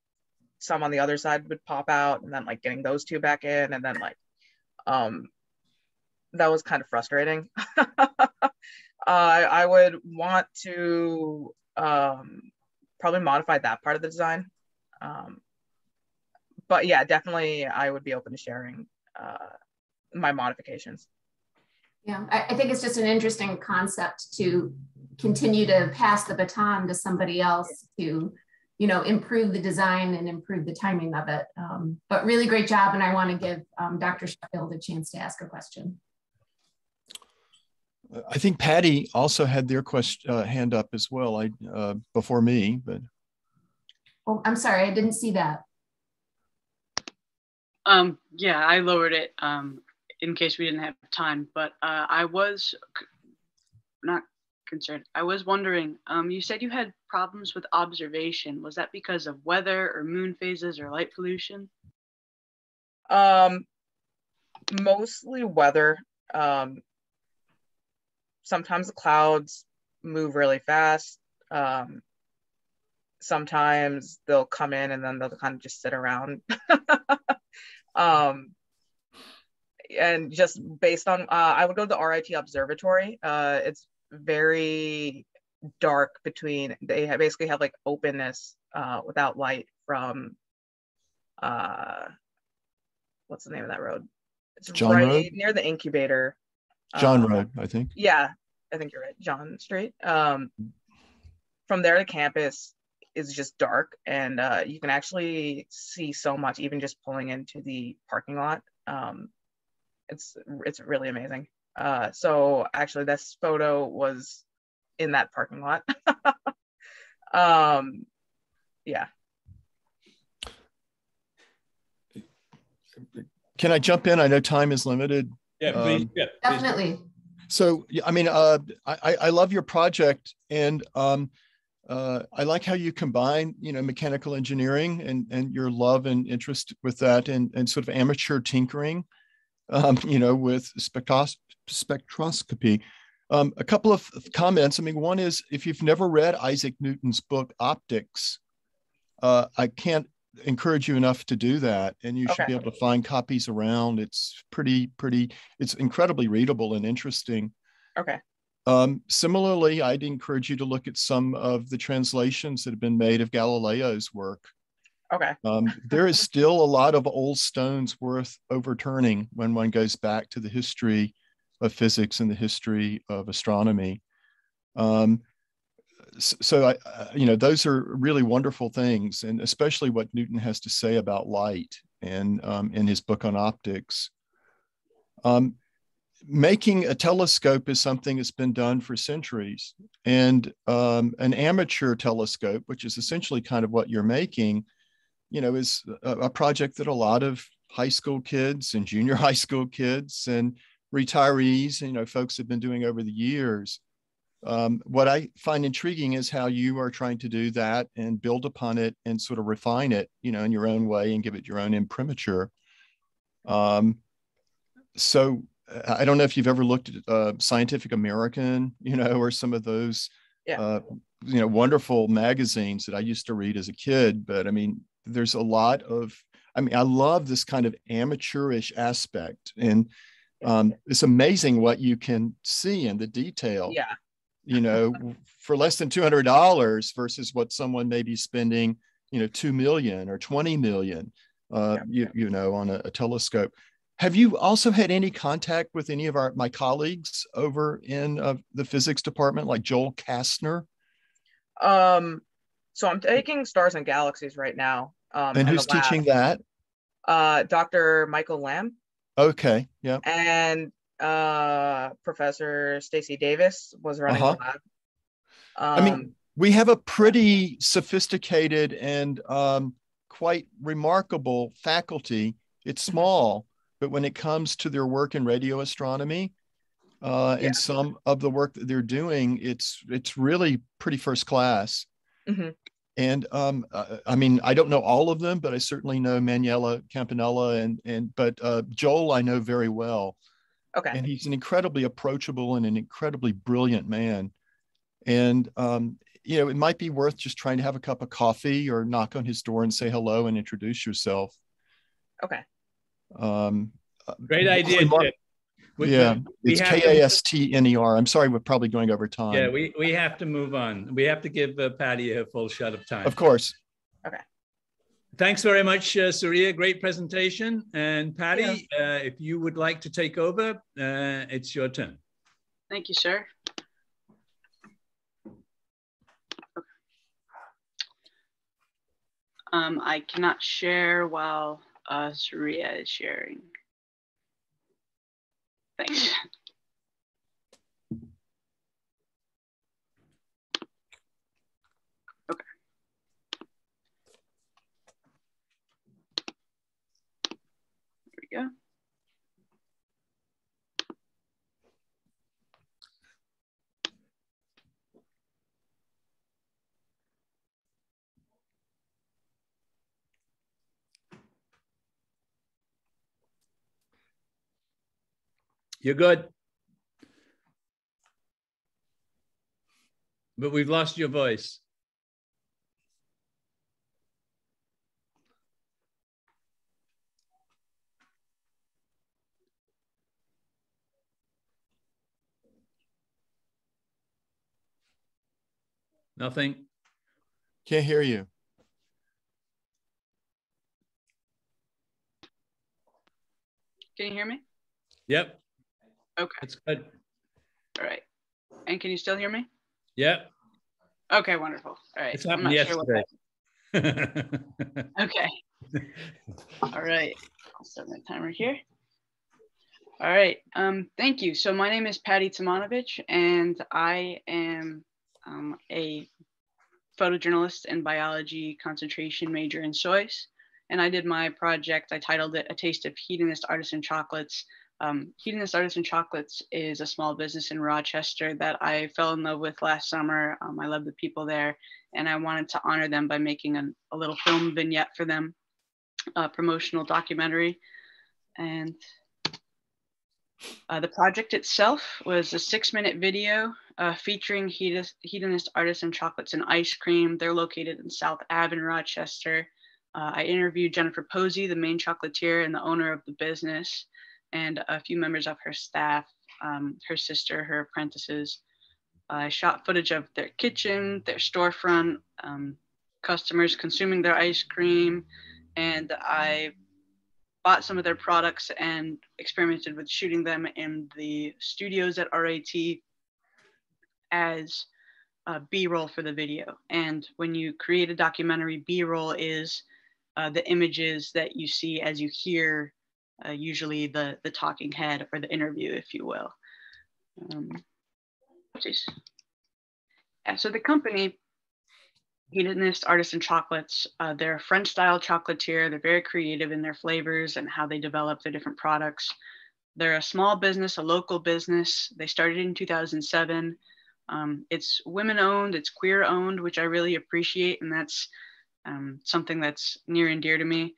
some on the other side would pop out, and then like getting those two back in, and then like that was kind of frustrating. I would want to probably modify that part of the design, but yeah, definitely I would be open to sharing my modifications. Yeah, I think it's just an interesting concept to continue to pass the baton to somebody else to improve the design and improve the timing of it. But really great job, and I want to give Dr. Sheffield a chance to ask a question. I think Patty also had their hand up as well before me, but. Oh, I'm sorry, I didn't see that. Yeah, I lowered it in case we didn't have time, but I was not concerned. I was wondering, you said you had problems with observation. Was that because of weather or moon phases or light pollution? Mostly weather. Sometimes the clouds move really fast. Sometimes they'll come in and then they'll kind of just sit around. And just based on, I would go to the RIT observatory. It's very dark between, they basically have like openness without light from, what's the name of that road? It's John right Road? near the incubator. John Road, I think. Yeah, I think you're right, John Street. From there to campus is just dark, and you can actually see so much, even just pulling into the parking lot. It's really amazing. So actually this photo was in that parking lot. Yeah. Can I jump in? I know time is limited. Yeah, please. Yeah, definitely. So, yeah, I mean, I love your project, and I like how you combine, mechanical engineering and your love and interest with that, and sort of amateur tinkering, with spectroscopy. A couple of comments. I mean, one is, if you've never read Isaac Newton's book Optics, I can't encourage you enough to do that, and you should Okay. be able to find copies around. It's it's incredibly readable and interesting. Okay. Similarly, I'd encourage you to look at some of the translations that have been made of Galileo's work. Okay. There is still a lot of old stones worth overturning when one goes back to the history of physics and the history of astronomy. So those are really wonderful things, and especially what Newton has to say about light, and in his book on optics. Making a telescope is something that's been done for centuries, and an amateur telescope, which is essentially kind of what you're making, is a project that a lot of high school kids and junior high school kids and retirees, folks have been doing over the years. What I find intriguing is how you are trying to do that and build upon it and sort of refine it, in your own way and give it your own imprimatur. So I don't know if you've ever looked at Scientific American, or some of those, wonderful magazines that I used to read as a kid. But I mean, there's a lot of, I love this kind of amateurish aspect, and it's amazing what you can see in the detail. Yeah. For less than $200 versus what someone may be spending, 2 million or 20 million, on a telescope. Have you also had any contact with any of my colleagues over in the physics department, like Joel Kastner? So I'm taking Stars and Galaxies right now. And who's teaching that? Dr. Michael Lamb. Okay, yeah. And Professor Stacy Davis was running the lab. I mean, we have a pretty sophisticated and quite remarkable faculty. It's small, but when it comes to their work in radio astronomy and some of the work that they're doing, it's really pretty first class. Mm-hmm. And I mean, I don't know all of them, but I certainly know Manuela Campanella, but Joel I know very well. Okay. And he's an incredibly approachable and an incredibly brilliant man. And it might be worth just trying to have a cup of coffee or knock on his door and say hello and introduce yourself. Okay. Great idea, Chip. It's Kastner. I'm sorry, we're probably going over time. Yeah, we have to move on. We have to give Patty a full shot of time. Of course. Okay. Thanks very much, Surya. Great presentation. And Patty, if you would like to take over, it's your turn. Thank you, sir. Okay. I cannot share while Surya is sharing. Thanks. Okay. There we go. You're good. But we've lost your voice. Nothing. Can't hear you. Can you hear me? Yep. Okay. That's good. All right. And can you still hear me? Yep. Okay, wonderful. All right. It's happened yesterday. Okay. All right. I'll start my timer here. All right. Thank you. So my name is Patty Tomanovich, and I am a photojournalist and biology concentration major in Soyce. And I did my project, I titled it A Taste of Hedonist Artisan Chocolates, Hedonist Artisan Chocolates is a small business in Rochester that I fell in love with last summer. I love the people there, and I wanted to honor them by making a little film vignette for them, a promotional documentary. And the project itself was a 6-minute video featuring Hedonist Artisan Chocolates and Ice Cream. They're located in South Ave in Rochester. I interviewed Jennifer Posey, the main chocolatier and the owner of the business, and a few members of her staff, her sister, her apprentices. I shot footage of their kitchen, their storefront, customers consuming their ice cream, and I bought some of their products and experimented with shooting them in the studios at RAT as B-roll for the video. And when you create a documentary, B-roll is the images that you see as you hear usually the talking head or the interview, if you will. So the company, Hedonist Artisan Chocolates, they're a French-style chocolatier. They're very creative in their flavors and how they develop their different products. They're a small business, a local business. They started in 2007. It's women-owned, it's queer-owned, which I really appreciate, and that's something that's near and dear to me.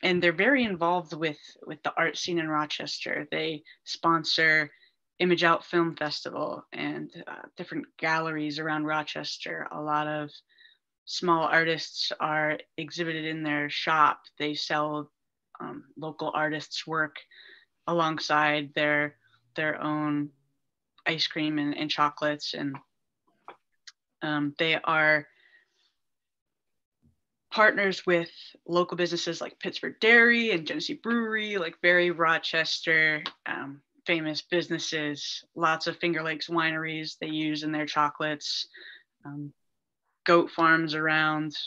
And they're very involved with the art scene in Rochester. They sponsor Image Out Film Festival and different galleries around Rochester. A lot of small artists are exhibited in their shop. They sell local artists' work alongside their own ice cream and chocolates. And they are partners with local businesses like Pittsburgh Dairy and Genesee Brewery, like very Rochester famous businesses. Lots of Finger Lakes wineries they use in their chocolates. Goat farms around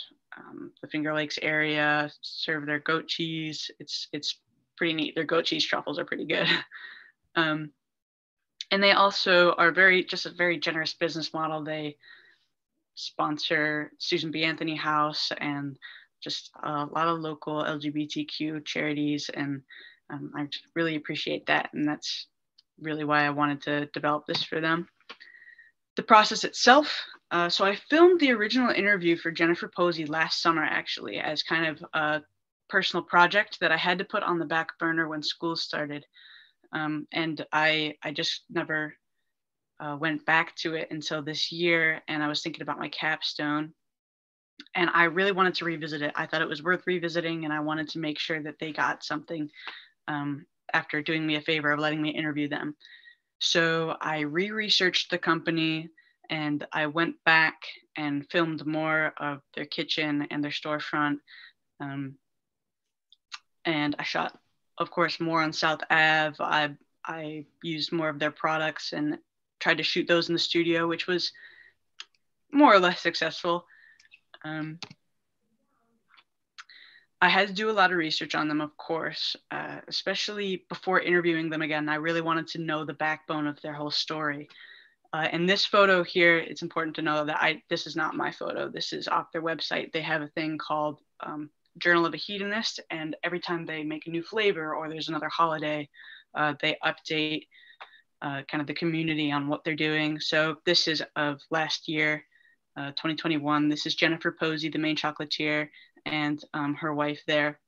the Finger Lakes area serve their goat cheese. It's pretty neat. Their goat cheese truffles are pretty good. And they also are just a very generous business model. They sponsor Susan B. Anthony House and just a lot of local LGBTQ charities. And I really appreciate that. And that's really why I wanted to develop this for them. The process itself. So I filmed the original interview for Jennifer Posey last summer, actually, as kind of a personal project that I had to put on the back burner when school started. And I just never went back to it until this year, and I was thinking about my capstone, and I really wanted to revisit it. I thought it was worth revisiting, and I wanted to make sure that they got something after doing me a favor of letting me interview them. So I re-researched the company, and I went back and filmed more of their kitchen and their storefront, and I shot, of course, more on South Ave. I used more of their products and tried to shoot those in the studio, which was more or less successful. I had to do a lot of research on them, of course, especially before interviewing them again. I really wanted to know the backbone of their whole story. And this photo here, it's important to know that this is not my photo. This is off their website. They have a thing called Journal of a Hedonist, and every time they make a new flavor or there's another holiday, they update kind of the community on what they're doing. So this is of last year, 2021. This is Jennifer Posey, the main chocolatier, and her wife there.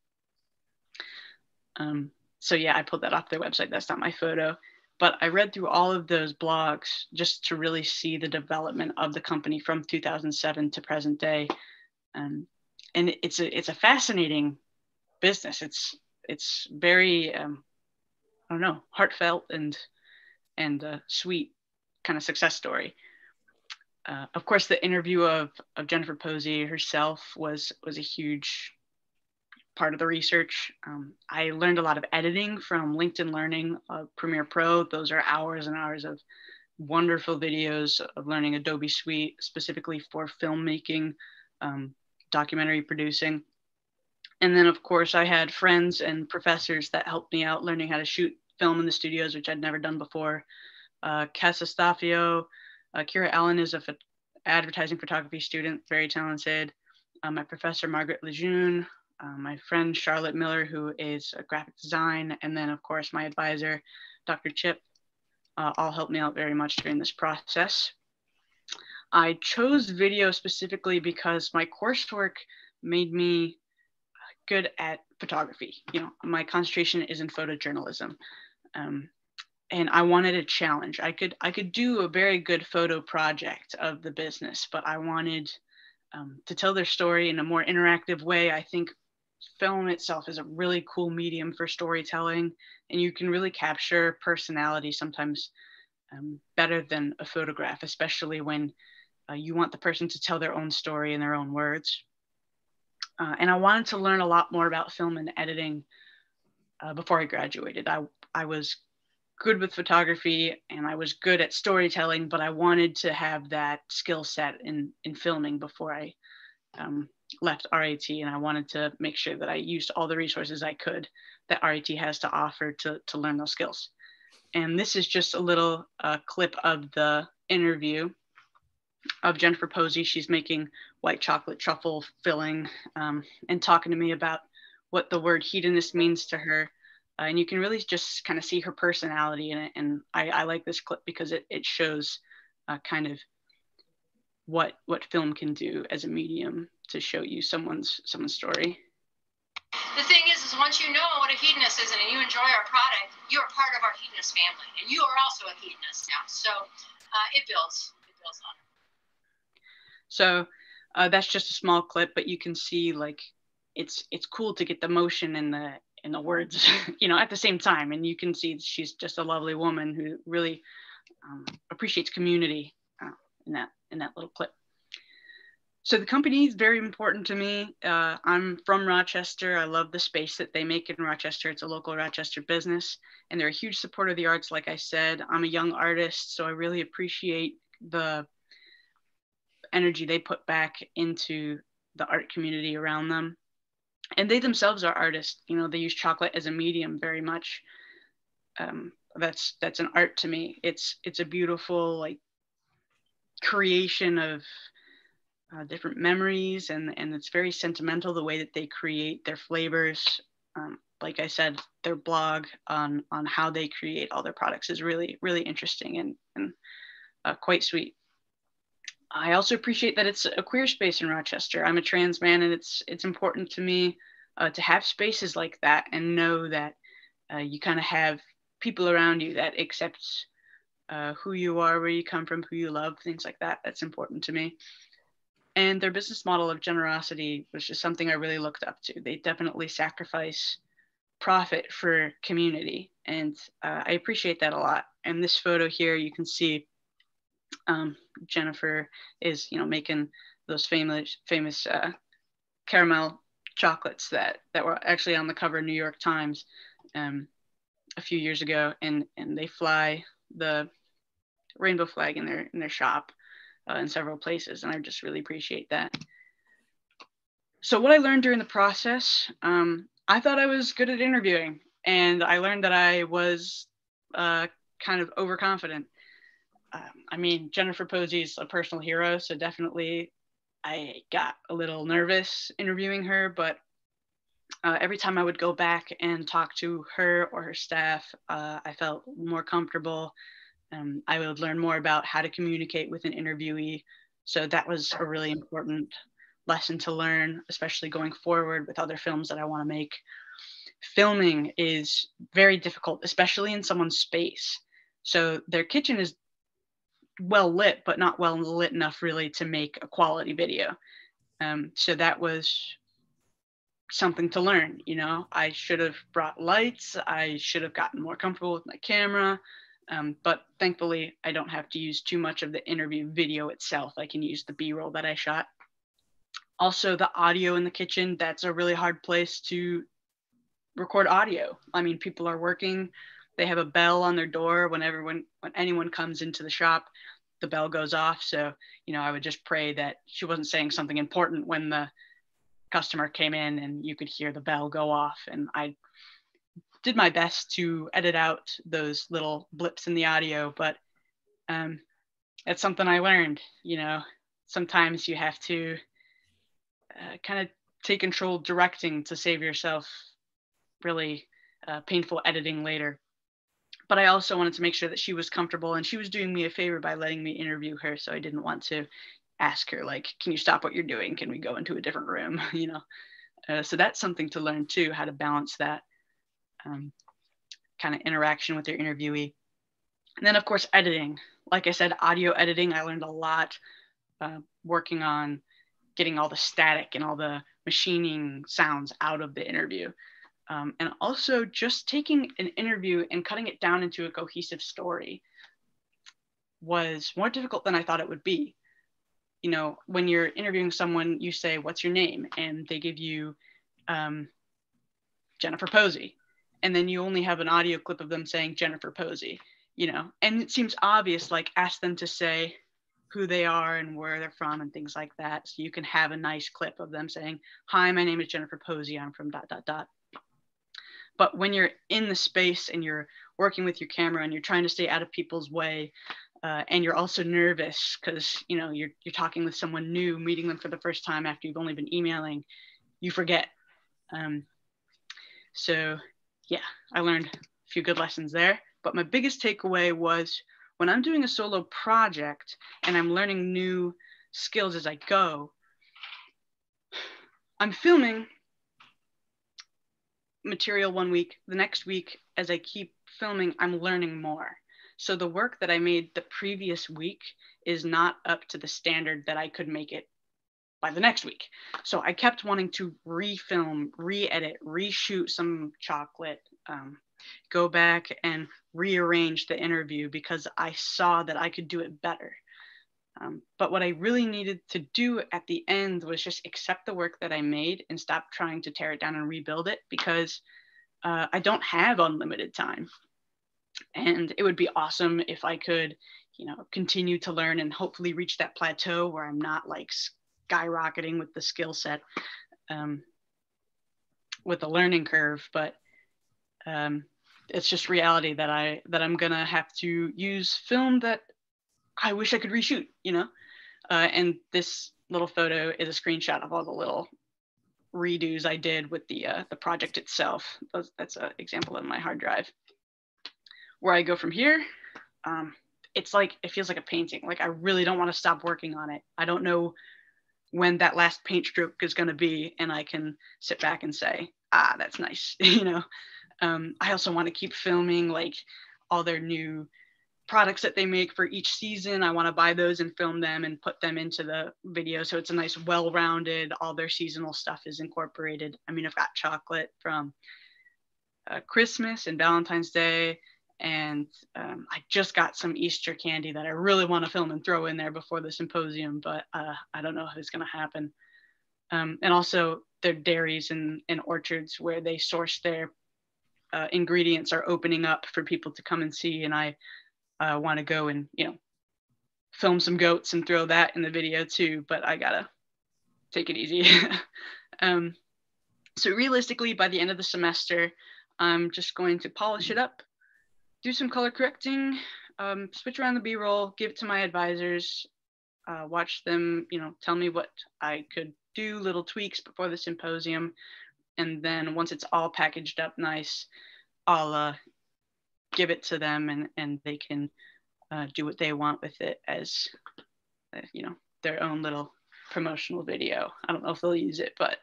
So yeah, I pulled that off their website. That's not my photo. But I read through all of those blogs just to really see the development of the company from 2007 to present day. And it's a fascinating business. It's very, I don't know, heartfelt and sweet kind of success story. Of course, the interview of Jennifer Posey herself was a huge part of the research. I learned a lot of editing from LinkedIn Learning, Premiere Pro. Those are hours and hours of wonderful videos of learning Adobe Suite, specifically for filmmaking, documentary producing. And then, of course, I had friends and professors that helped me out learning how to shoot film in the studios, which I'd never done before. Casa Stafio, Kira Allen is an advertising photography student, very talented. My professor, Margaret Lejeune, my friend Charlotte Miller, who is a graphic design, and then of course my advisor, Dr. Chip, all helped me out very much during this process. I chose video specifically because my coursework made me good at photography. You know, my concentration is in photojournalism. And I wanted a challenge. I could do a very good photo project of the business, but I wanted to tell their story in a more interactive way. I think film itself is a really cool medium for storytelling, and you can really capture personality sometimes better than a photograph, especially when you want the person to tell their own story in their own words. And I wanted to learn a lot more about film and editing before I graduated. I was good with photography and I was good at storytelling, but I wanted to have that skill set in filming before I left RIT, and I wanted to make sure that I used all the resources I could that RIT has to offer to learn those skills. And this is just a little clip of the interview of Jennifer Posey. She's making white chocolate truffle filling and talking to me about what the word hedonist means to her. And you can really just kind of see her personality in it. And I like this clip because it shows kind of what film can do as a medium to show you someone's story. The thing is once you know what a hedonist is and you enjoy our product, you're part of our hedonist family, and you are also a hedonist now. So it builds on it. So that's just a small clip, but you can see like it's cool to get the motion and the words, you know, at the same time. And you can see she's just a lovely woman who really appreciates community in that little clip. So the company is very important to me. I'm from Rochester. I love the space that they make in Rochester. It's a local Rochester business, and they're a huge supporter of the arts. Like I said, I'm a young artist, so I really appreciate the energy they put back into the art community around them. And they themselves are artists. You know, they use chocolate as a medium very much. That's an art to me. It's a beautiful like creation of different memories, and it's very sentimental the way that they create their flavors. Like I said, their blog on how they create all their products is really, really interesting and quite sweet. I also appreciate that it's a queer space in Rochester. I'm a trans man, and it's important to me to have spaces like that and know that you kind of have people around you that accepts who you are, where you come from, who you love, things like that. That's important to me. And their business model of generosity was just something I really looked up to. They definitely sacrifice profit for community, and I appreciate that a lot. And this photo here, you can see Jennifer is, you know, making those famous caramel chocolates that were actually on the cover of New York Times a few years ago, and they fly the rainbow flag in their shop in several places, and I just really appreciate that. So what I learned during the process, I thought I was good at interviewing, and I learned that I was kind of overconfident. I mean, Jennifer Posey's a personal hero, so definitely I got a little nervous interviewing her, but every time I would go back and talk to her or her staff, I felt more comfortable. I would learn more about how to communicate with an interviewee. So that was a really important lesson to learn, especially going forward with other films that I want to make. Filming is very difficult, especially in someone's space. So their kitchen is well lit, but not well lit enough really to make a quality video. So that was something to learn. You know, I should have brought lights. I should have gotten more comfortable with my camera. But thankfully, I don't have to use too much of the interview video itself. I can use the B-roll that I shot. Also, the audio in the kitchen, that's a really hard place to record audio. I mean, people are working. They have a bell on their door when anyone comes into the shop, the bell goes off. So, you know, I would just pray that she wasn't saying something important when the customer came in and you could hear the bell go off. And I did my best to edit out those little blips in the audio, but it's something I learned. You know, sometimes you have to kind of take control directing to save yourself really painful editing later. But I also wanted to make sure that she was comfortable, and she was doing me a favor by letting me interview her. So I didn't want to ask her, like, can you stop what you're doing? Can we go into a different room? You know, so that's something to learn too, how to balance that kind of interaction with your interviewee. And then of course, editing. Like I said, audio editing, I learned a lot working on getting all the static and all the machining sounds out of the interview. And also just taking an interview and cutting it down into a cohesive story was more difficult than I thought it would be. You know, when you're interviewing someone, you say, what's your name? And they give you Jennifer Posey. And then you only have an audio clip of them saying Jennifer Posey, you know, and it seems obvious, like ask them to say who they are and where they're from and things like that. So you can have a nice clip of them saying, hi, my name is Jennifer Posey. I'm from ... But when you're in the space and you're working with your camera and you're trying to stay out of people's way, and you're also nervous because, you know, you're talking with someone new, meeting them for the first time after you've only been emailing, you forget. So yeah, I learned a few good lessons there. But my biggest takeaway was when I'm doing a solo project and I'm learning new skills as I go, I'm filming material one week, the next week, as I keep filming, I'm learning more. So the work that I made the previous week is not up to the standard that I could make it by the next week. So I kept wanting to refilm, re-edit, reshoot some chocolate, go back and rearrange the interview because I saw that I could do it better. But what I really needed to do at the end was just accept the work that I made and stop trying to tear it down and rebuild it, because I don't have unlimited time. And it would be awesome if I could, you know, continue to learn and hopefully reach that plateau where I'm not like skyrocketing with the skill set, with the learning curve. But it's just reality that I'm gonna have to use film that I wish I could reshoot, you know? And this little photo is a screenshot of all the little redos I did with the project itself. That's an example of my hard drive. Where I go from here, it's like, it feels like a painting. Like I really don't want to stop working on it. I don't know when that last paint stroke is gonna be, and I can sit back and say, ah, that's nice, you know? I also want to keep filming like all their new products that they make for each season. I want to buy those and film them and put them into the video. So it's a nice, well-rounded, all their seasonal stuff is incorporated. I mean, I've got chocolate from Christmas and Valentine's Day. And I just got some Easter candy that I really want to film and throw in there before the symposium, but I don't know if it's going to happen. And also their dairies and orchards where they source their ingredients are opening up for people to come and see. And I want to go and, you know, film some goats and throw that in the video too, but I gotta take it easy. So realistically, by the end of the semester, I'm just going to polish it up, do some color correcting, switch around the B-roll, give it to my advisors, watch them, you know, tell me what I could do, little tweaks before the symposium. And then once it's all packaged up nice, I'll give it to them and they can do what they want with it as, you know, their own little promotional video. I don't know if they'll use it, but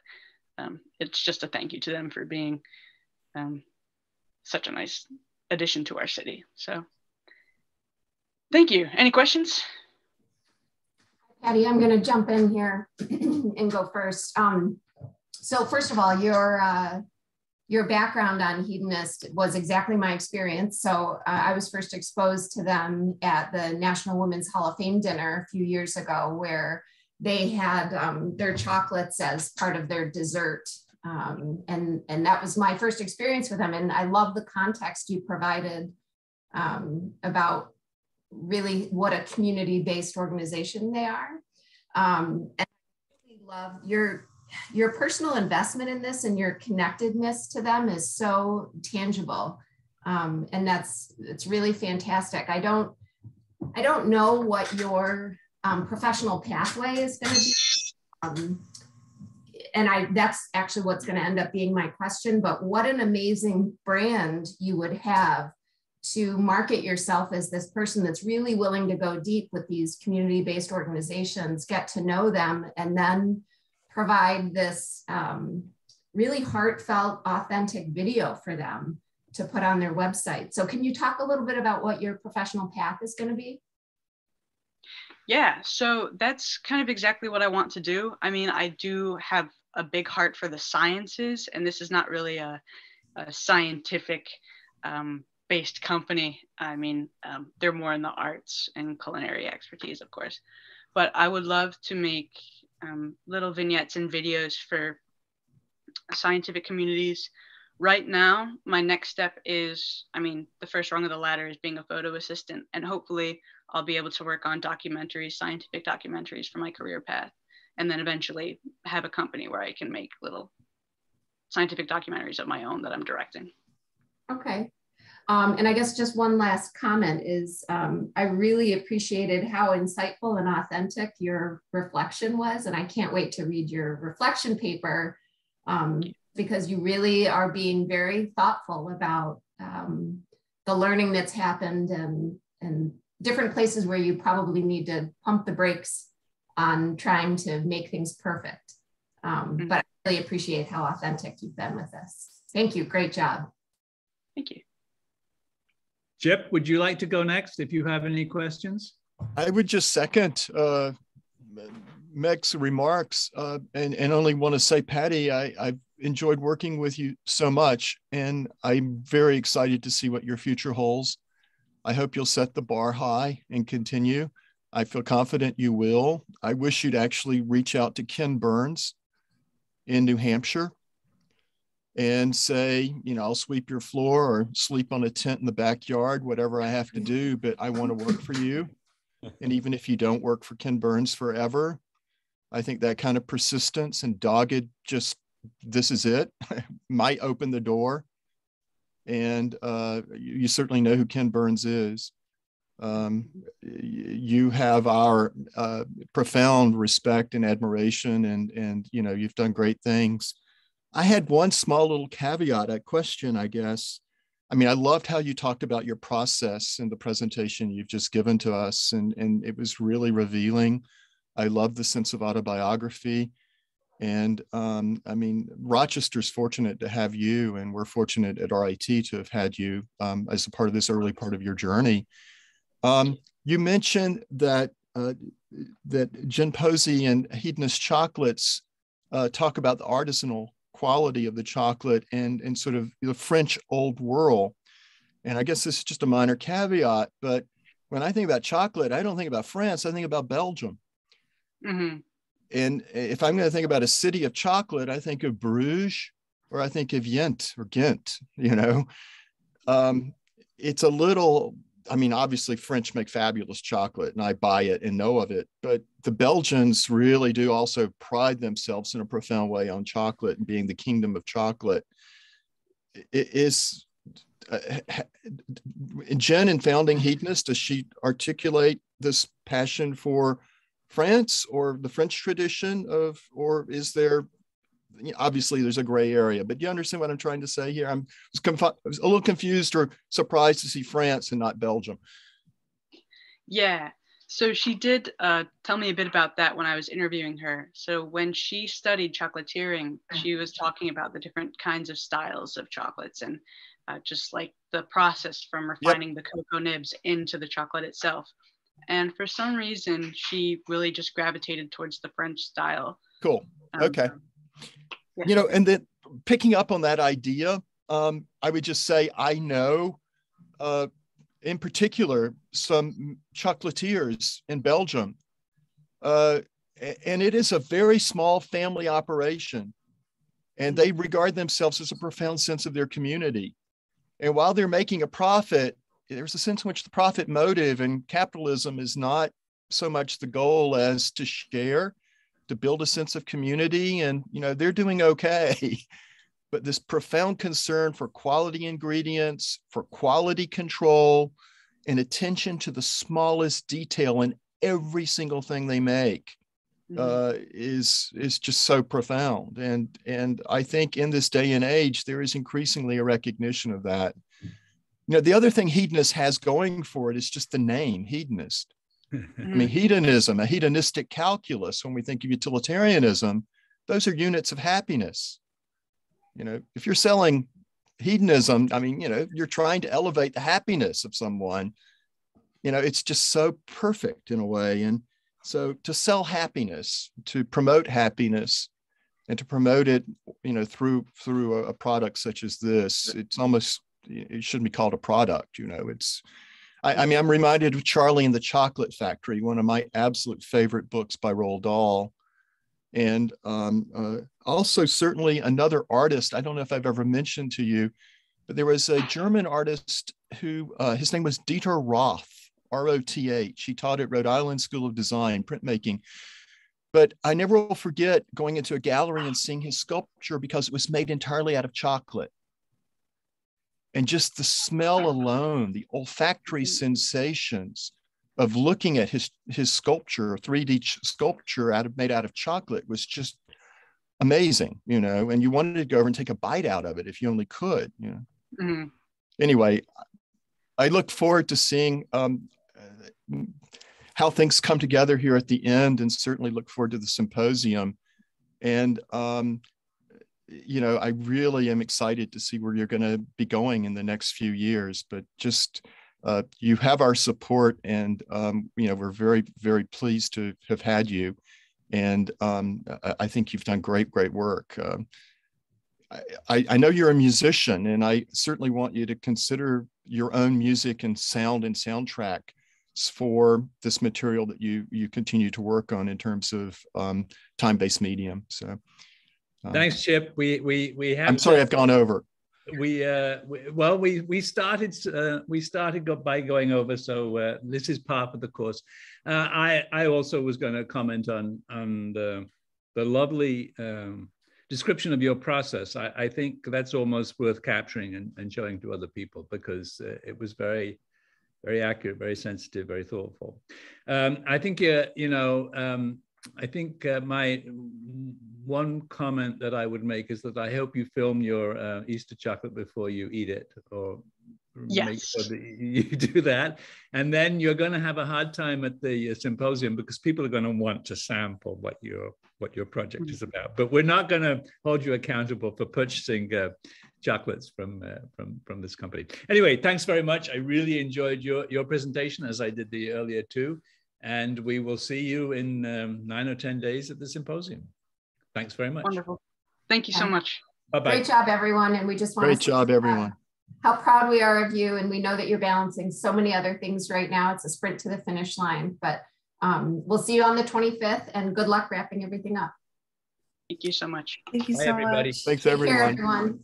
it's just a thank you to them for being such a nice addition to our city. So thank you. Any questions? Patty, I'm going to jump in here and go first. So first of all, your background on Hedonist was exactly my experience. So I was first exposed to them at the National Women's Hall of Fame dinner a few years ago, where they had their chocolates as part of their dessert. And that was my first experience with them. And I love the context you provided about really what a community-based organization they are. And I really love your personal investment in this, and your connectedness to them is so tangible. And it's really fantastic. I don't know what your professional pathway is going to be. that's actually what's going to end up being my question, but what an amazing brand you would have to market yourself as this person that's really willing to go deep with these community-based organizations, get to know them, and then provide this really heartfelt, authentic video for them to put on their website. So can you talk a little bit about what your professional path is going to be? Yeah, so that's kind of exactly what I want to do. I mean, I do have a big heart for the sciences, and this is not really a scientific based company. I mean, they're more in the arts and culinary expertise, of course. But I would love to make little vignettes and videos for scientific communities. Right now, my next step is, I mean, the first rung of the ladder is being a photo assistant, and hopefully I'll be able to work on documentaries, scientific documentaries for my career path, and then eventually have a company where I can make little scientific documentaries of my own that I'm directing. Okay. And I guess just one last comment is I really appreciated how insightful and authentic your reflection was. And I can't wait to read your reflection paper because you really are being very thoughtful about the learning that's happened and different places where you probably need to pump the brakes on trying to make things perfect. But I really appreciate how authentic you've been with this. Thank you. Great job. Thank you. Chip, would you like to go next if you have any questions? I would just second Meg's remarks and only want to say, Patty, I've enjoyed working with you so much, and I'm very excited to see what your future holds. I hope you'll set the bar high and continue. I feel confident you will. I wish you'd actually reach out to Ken Burns in New Hampshire and say, you know, I'll sweep your floor or sleep on a tent in the backyard, whatever I have to do, but I want to work for you. And even if you don't work for Ken Burns forever, I think that kind of persistence and dogged, just this is it, might open the door. And you certainly know who Ken Burns is. You have our profound respect and admiration, and you know, you've done great things. I had one small little caveat, a question, I guess. I mean, I loved how you talked about your process in the presentation you've just given to us, and it was really revealing. I love the sense of autobiography. And I mean, Rochester's fortunate to have you, and we're fortunate at RIT to have had you as a part of this early part of your journey. You mentioned that that Jen Posey and Hedonist Chocolates talk about the artisanal quality of the chocolate and sort of the French old world. And I guess this is just a minor caveat, but when I think about chocolate, I don't think about France, I think about Belgium. Mm-hmm. And if I'm going to think about a city of chocolate, I think of Bruges, or I think of Ghent, you know. It's a little, I mean, obviously French make fabulous chocolate and I buy it and know of it, but the Belgians really do also pride themselves in a profound way on chocolate and being the kingdom of chocolate. It is, Jen, in founding Hedonist, does she articulate this passion for France or the French tradition of, or is there, obviously there's a gray area, but do you understand what I'm trying to say here? I was a little confused or surprised to see France and not Belgium. Yeah, so she did tell me a bit about that when I was interviewing her. So when she studied chocolatiering, she was talking about the different kinds of styles of chocolates and just like the process from refining the cocoa nibs into the chocolate itself. And for some reason, she really just gravitated towards the French style. Cool. Okay. Yeah. You know, and then picking up on that idea, I would just say, I know in particular some chocolatiers in Belgium, and it is a very small family operation, and they regard themselves as a profound sense of their community. And while they're making a profit, there's a sense in which the profit motive and capitalism is not so much the goal as to share, to build a sense of community. And, you know, they're doing okay. But this profound concern for quality ingredients, for quality control, and attention to the smallest detail in every single thing they make is just so profound. And I think in this day and age, there is increasingly a recognition of that. You know, the other thing hedonist has going for it is just the name, hedonist. I mean, hedonism, a hedonistic calculus, when we think of utilitarianism, those are units of happiness. You know, if you're selling hedonism, I mean, you know, you're trying to elevate the happiness of someone. You know, it's just so perfect in a way. And so to sell happiness, to promote happiness, and to promote it, you know, through a product such as this, it's almost, it shouldn't be called a product. You know, it's, I mean, I'm reminded of Charlie and the Chocolate Factory, one of my absolute favorite books by Roald Dahl. And also certainly another artist, I don't know if I've ever mentioned to you, but there was a German artist who, his name was Dieter Roth, R-O-T-H. He taught at Rhode Island School of Design, printmaking. But I never will forget going into a gallery and seeing his sculpture because it was made entirely out of chocolate. And just the smell alone, the olfactory sensations of looking at his sculpture, 3D sculpture made out of chocolate, was just amazing, you know, and you wanted to go over and take a bite out of it if you only could, you know. Anyway, I look forward to seeing how things come together here at the end, and certainly look forward to the symposium. And you know, I really am excited to see where you're going to be going in the next few years. But just you have our support, and you know, we're very, very pleased to have had you. And I think you've done great work. I know you're a musician, and I certainly want you to consider your own music and sound and soundtrack for this material that you continue to work on in terms of time-based medium. So. Thanks, Chip. We have. I'm sorry, I've gone over. We started by going over, so this is part of the course. I also was going to comment on the lovely description of your process. I think that's almost worth capturing and showing to other people, because it was very, very accurate, very sensitive, very thoughtful. I think you know. I think my one comment that I would make is that I hope you film your Easter chocolate before you eat it, or make sure that you do that. And then you're going to have a hard time at the symposium, because people are going to want to sample what your project is about. But we're not going to hold you accountable for purchasing chocolates from this company. Anyway, thanks very much. I really enjoyed your presentation, as I did the earlier two. And we will see you in 9 or 10 days at the symposium. Thanks very much. Wonderful. Thank you so much. Bye-bye. Great job, everyone. And we just want Great job, everyone. How proud we are of you. And we know that you're balancing so many other things right now. It's a sprint to the finish line. But we'll see you on the 25th, and good luck wrapping everything up. Thank you so much. Thank you Bye, so everybody. much. Thanks, Take care, everyone. everyone.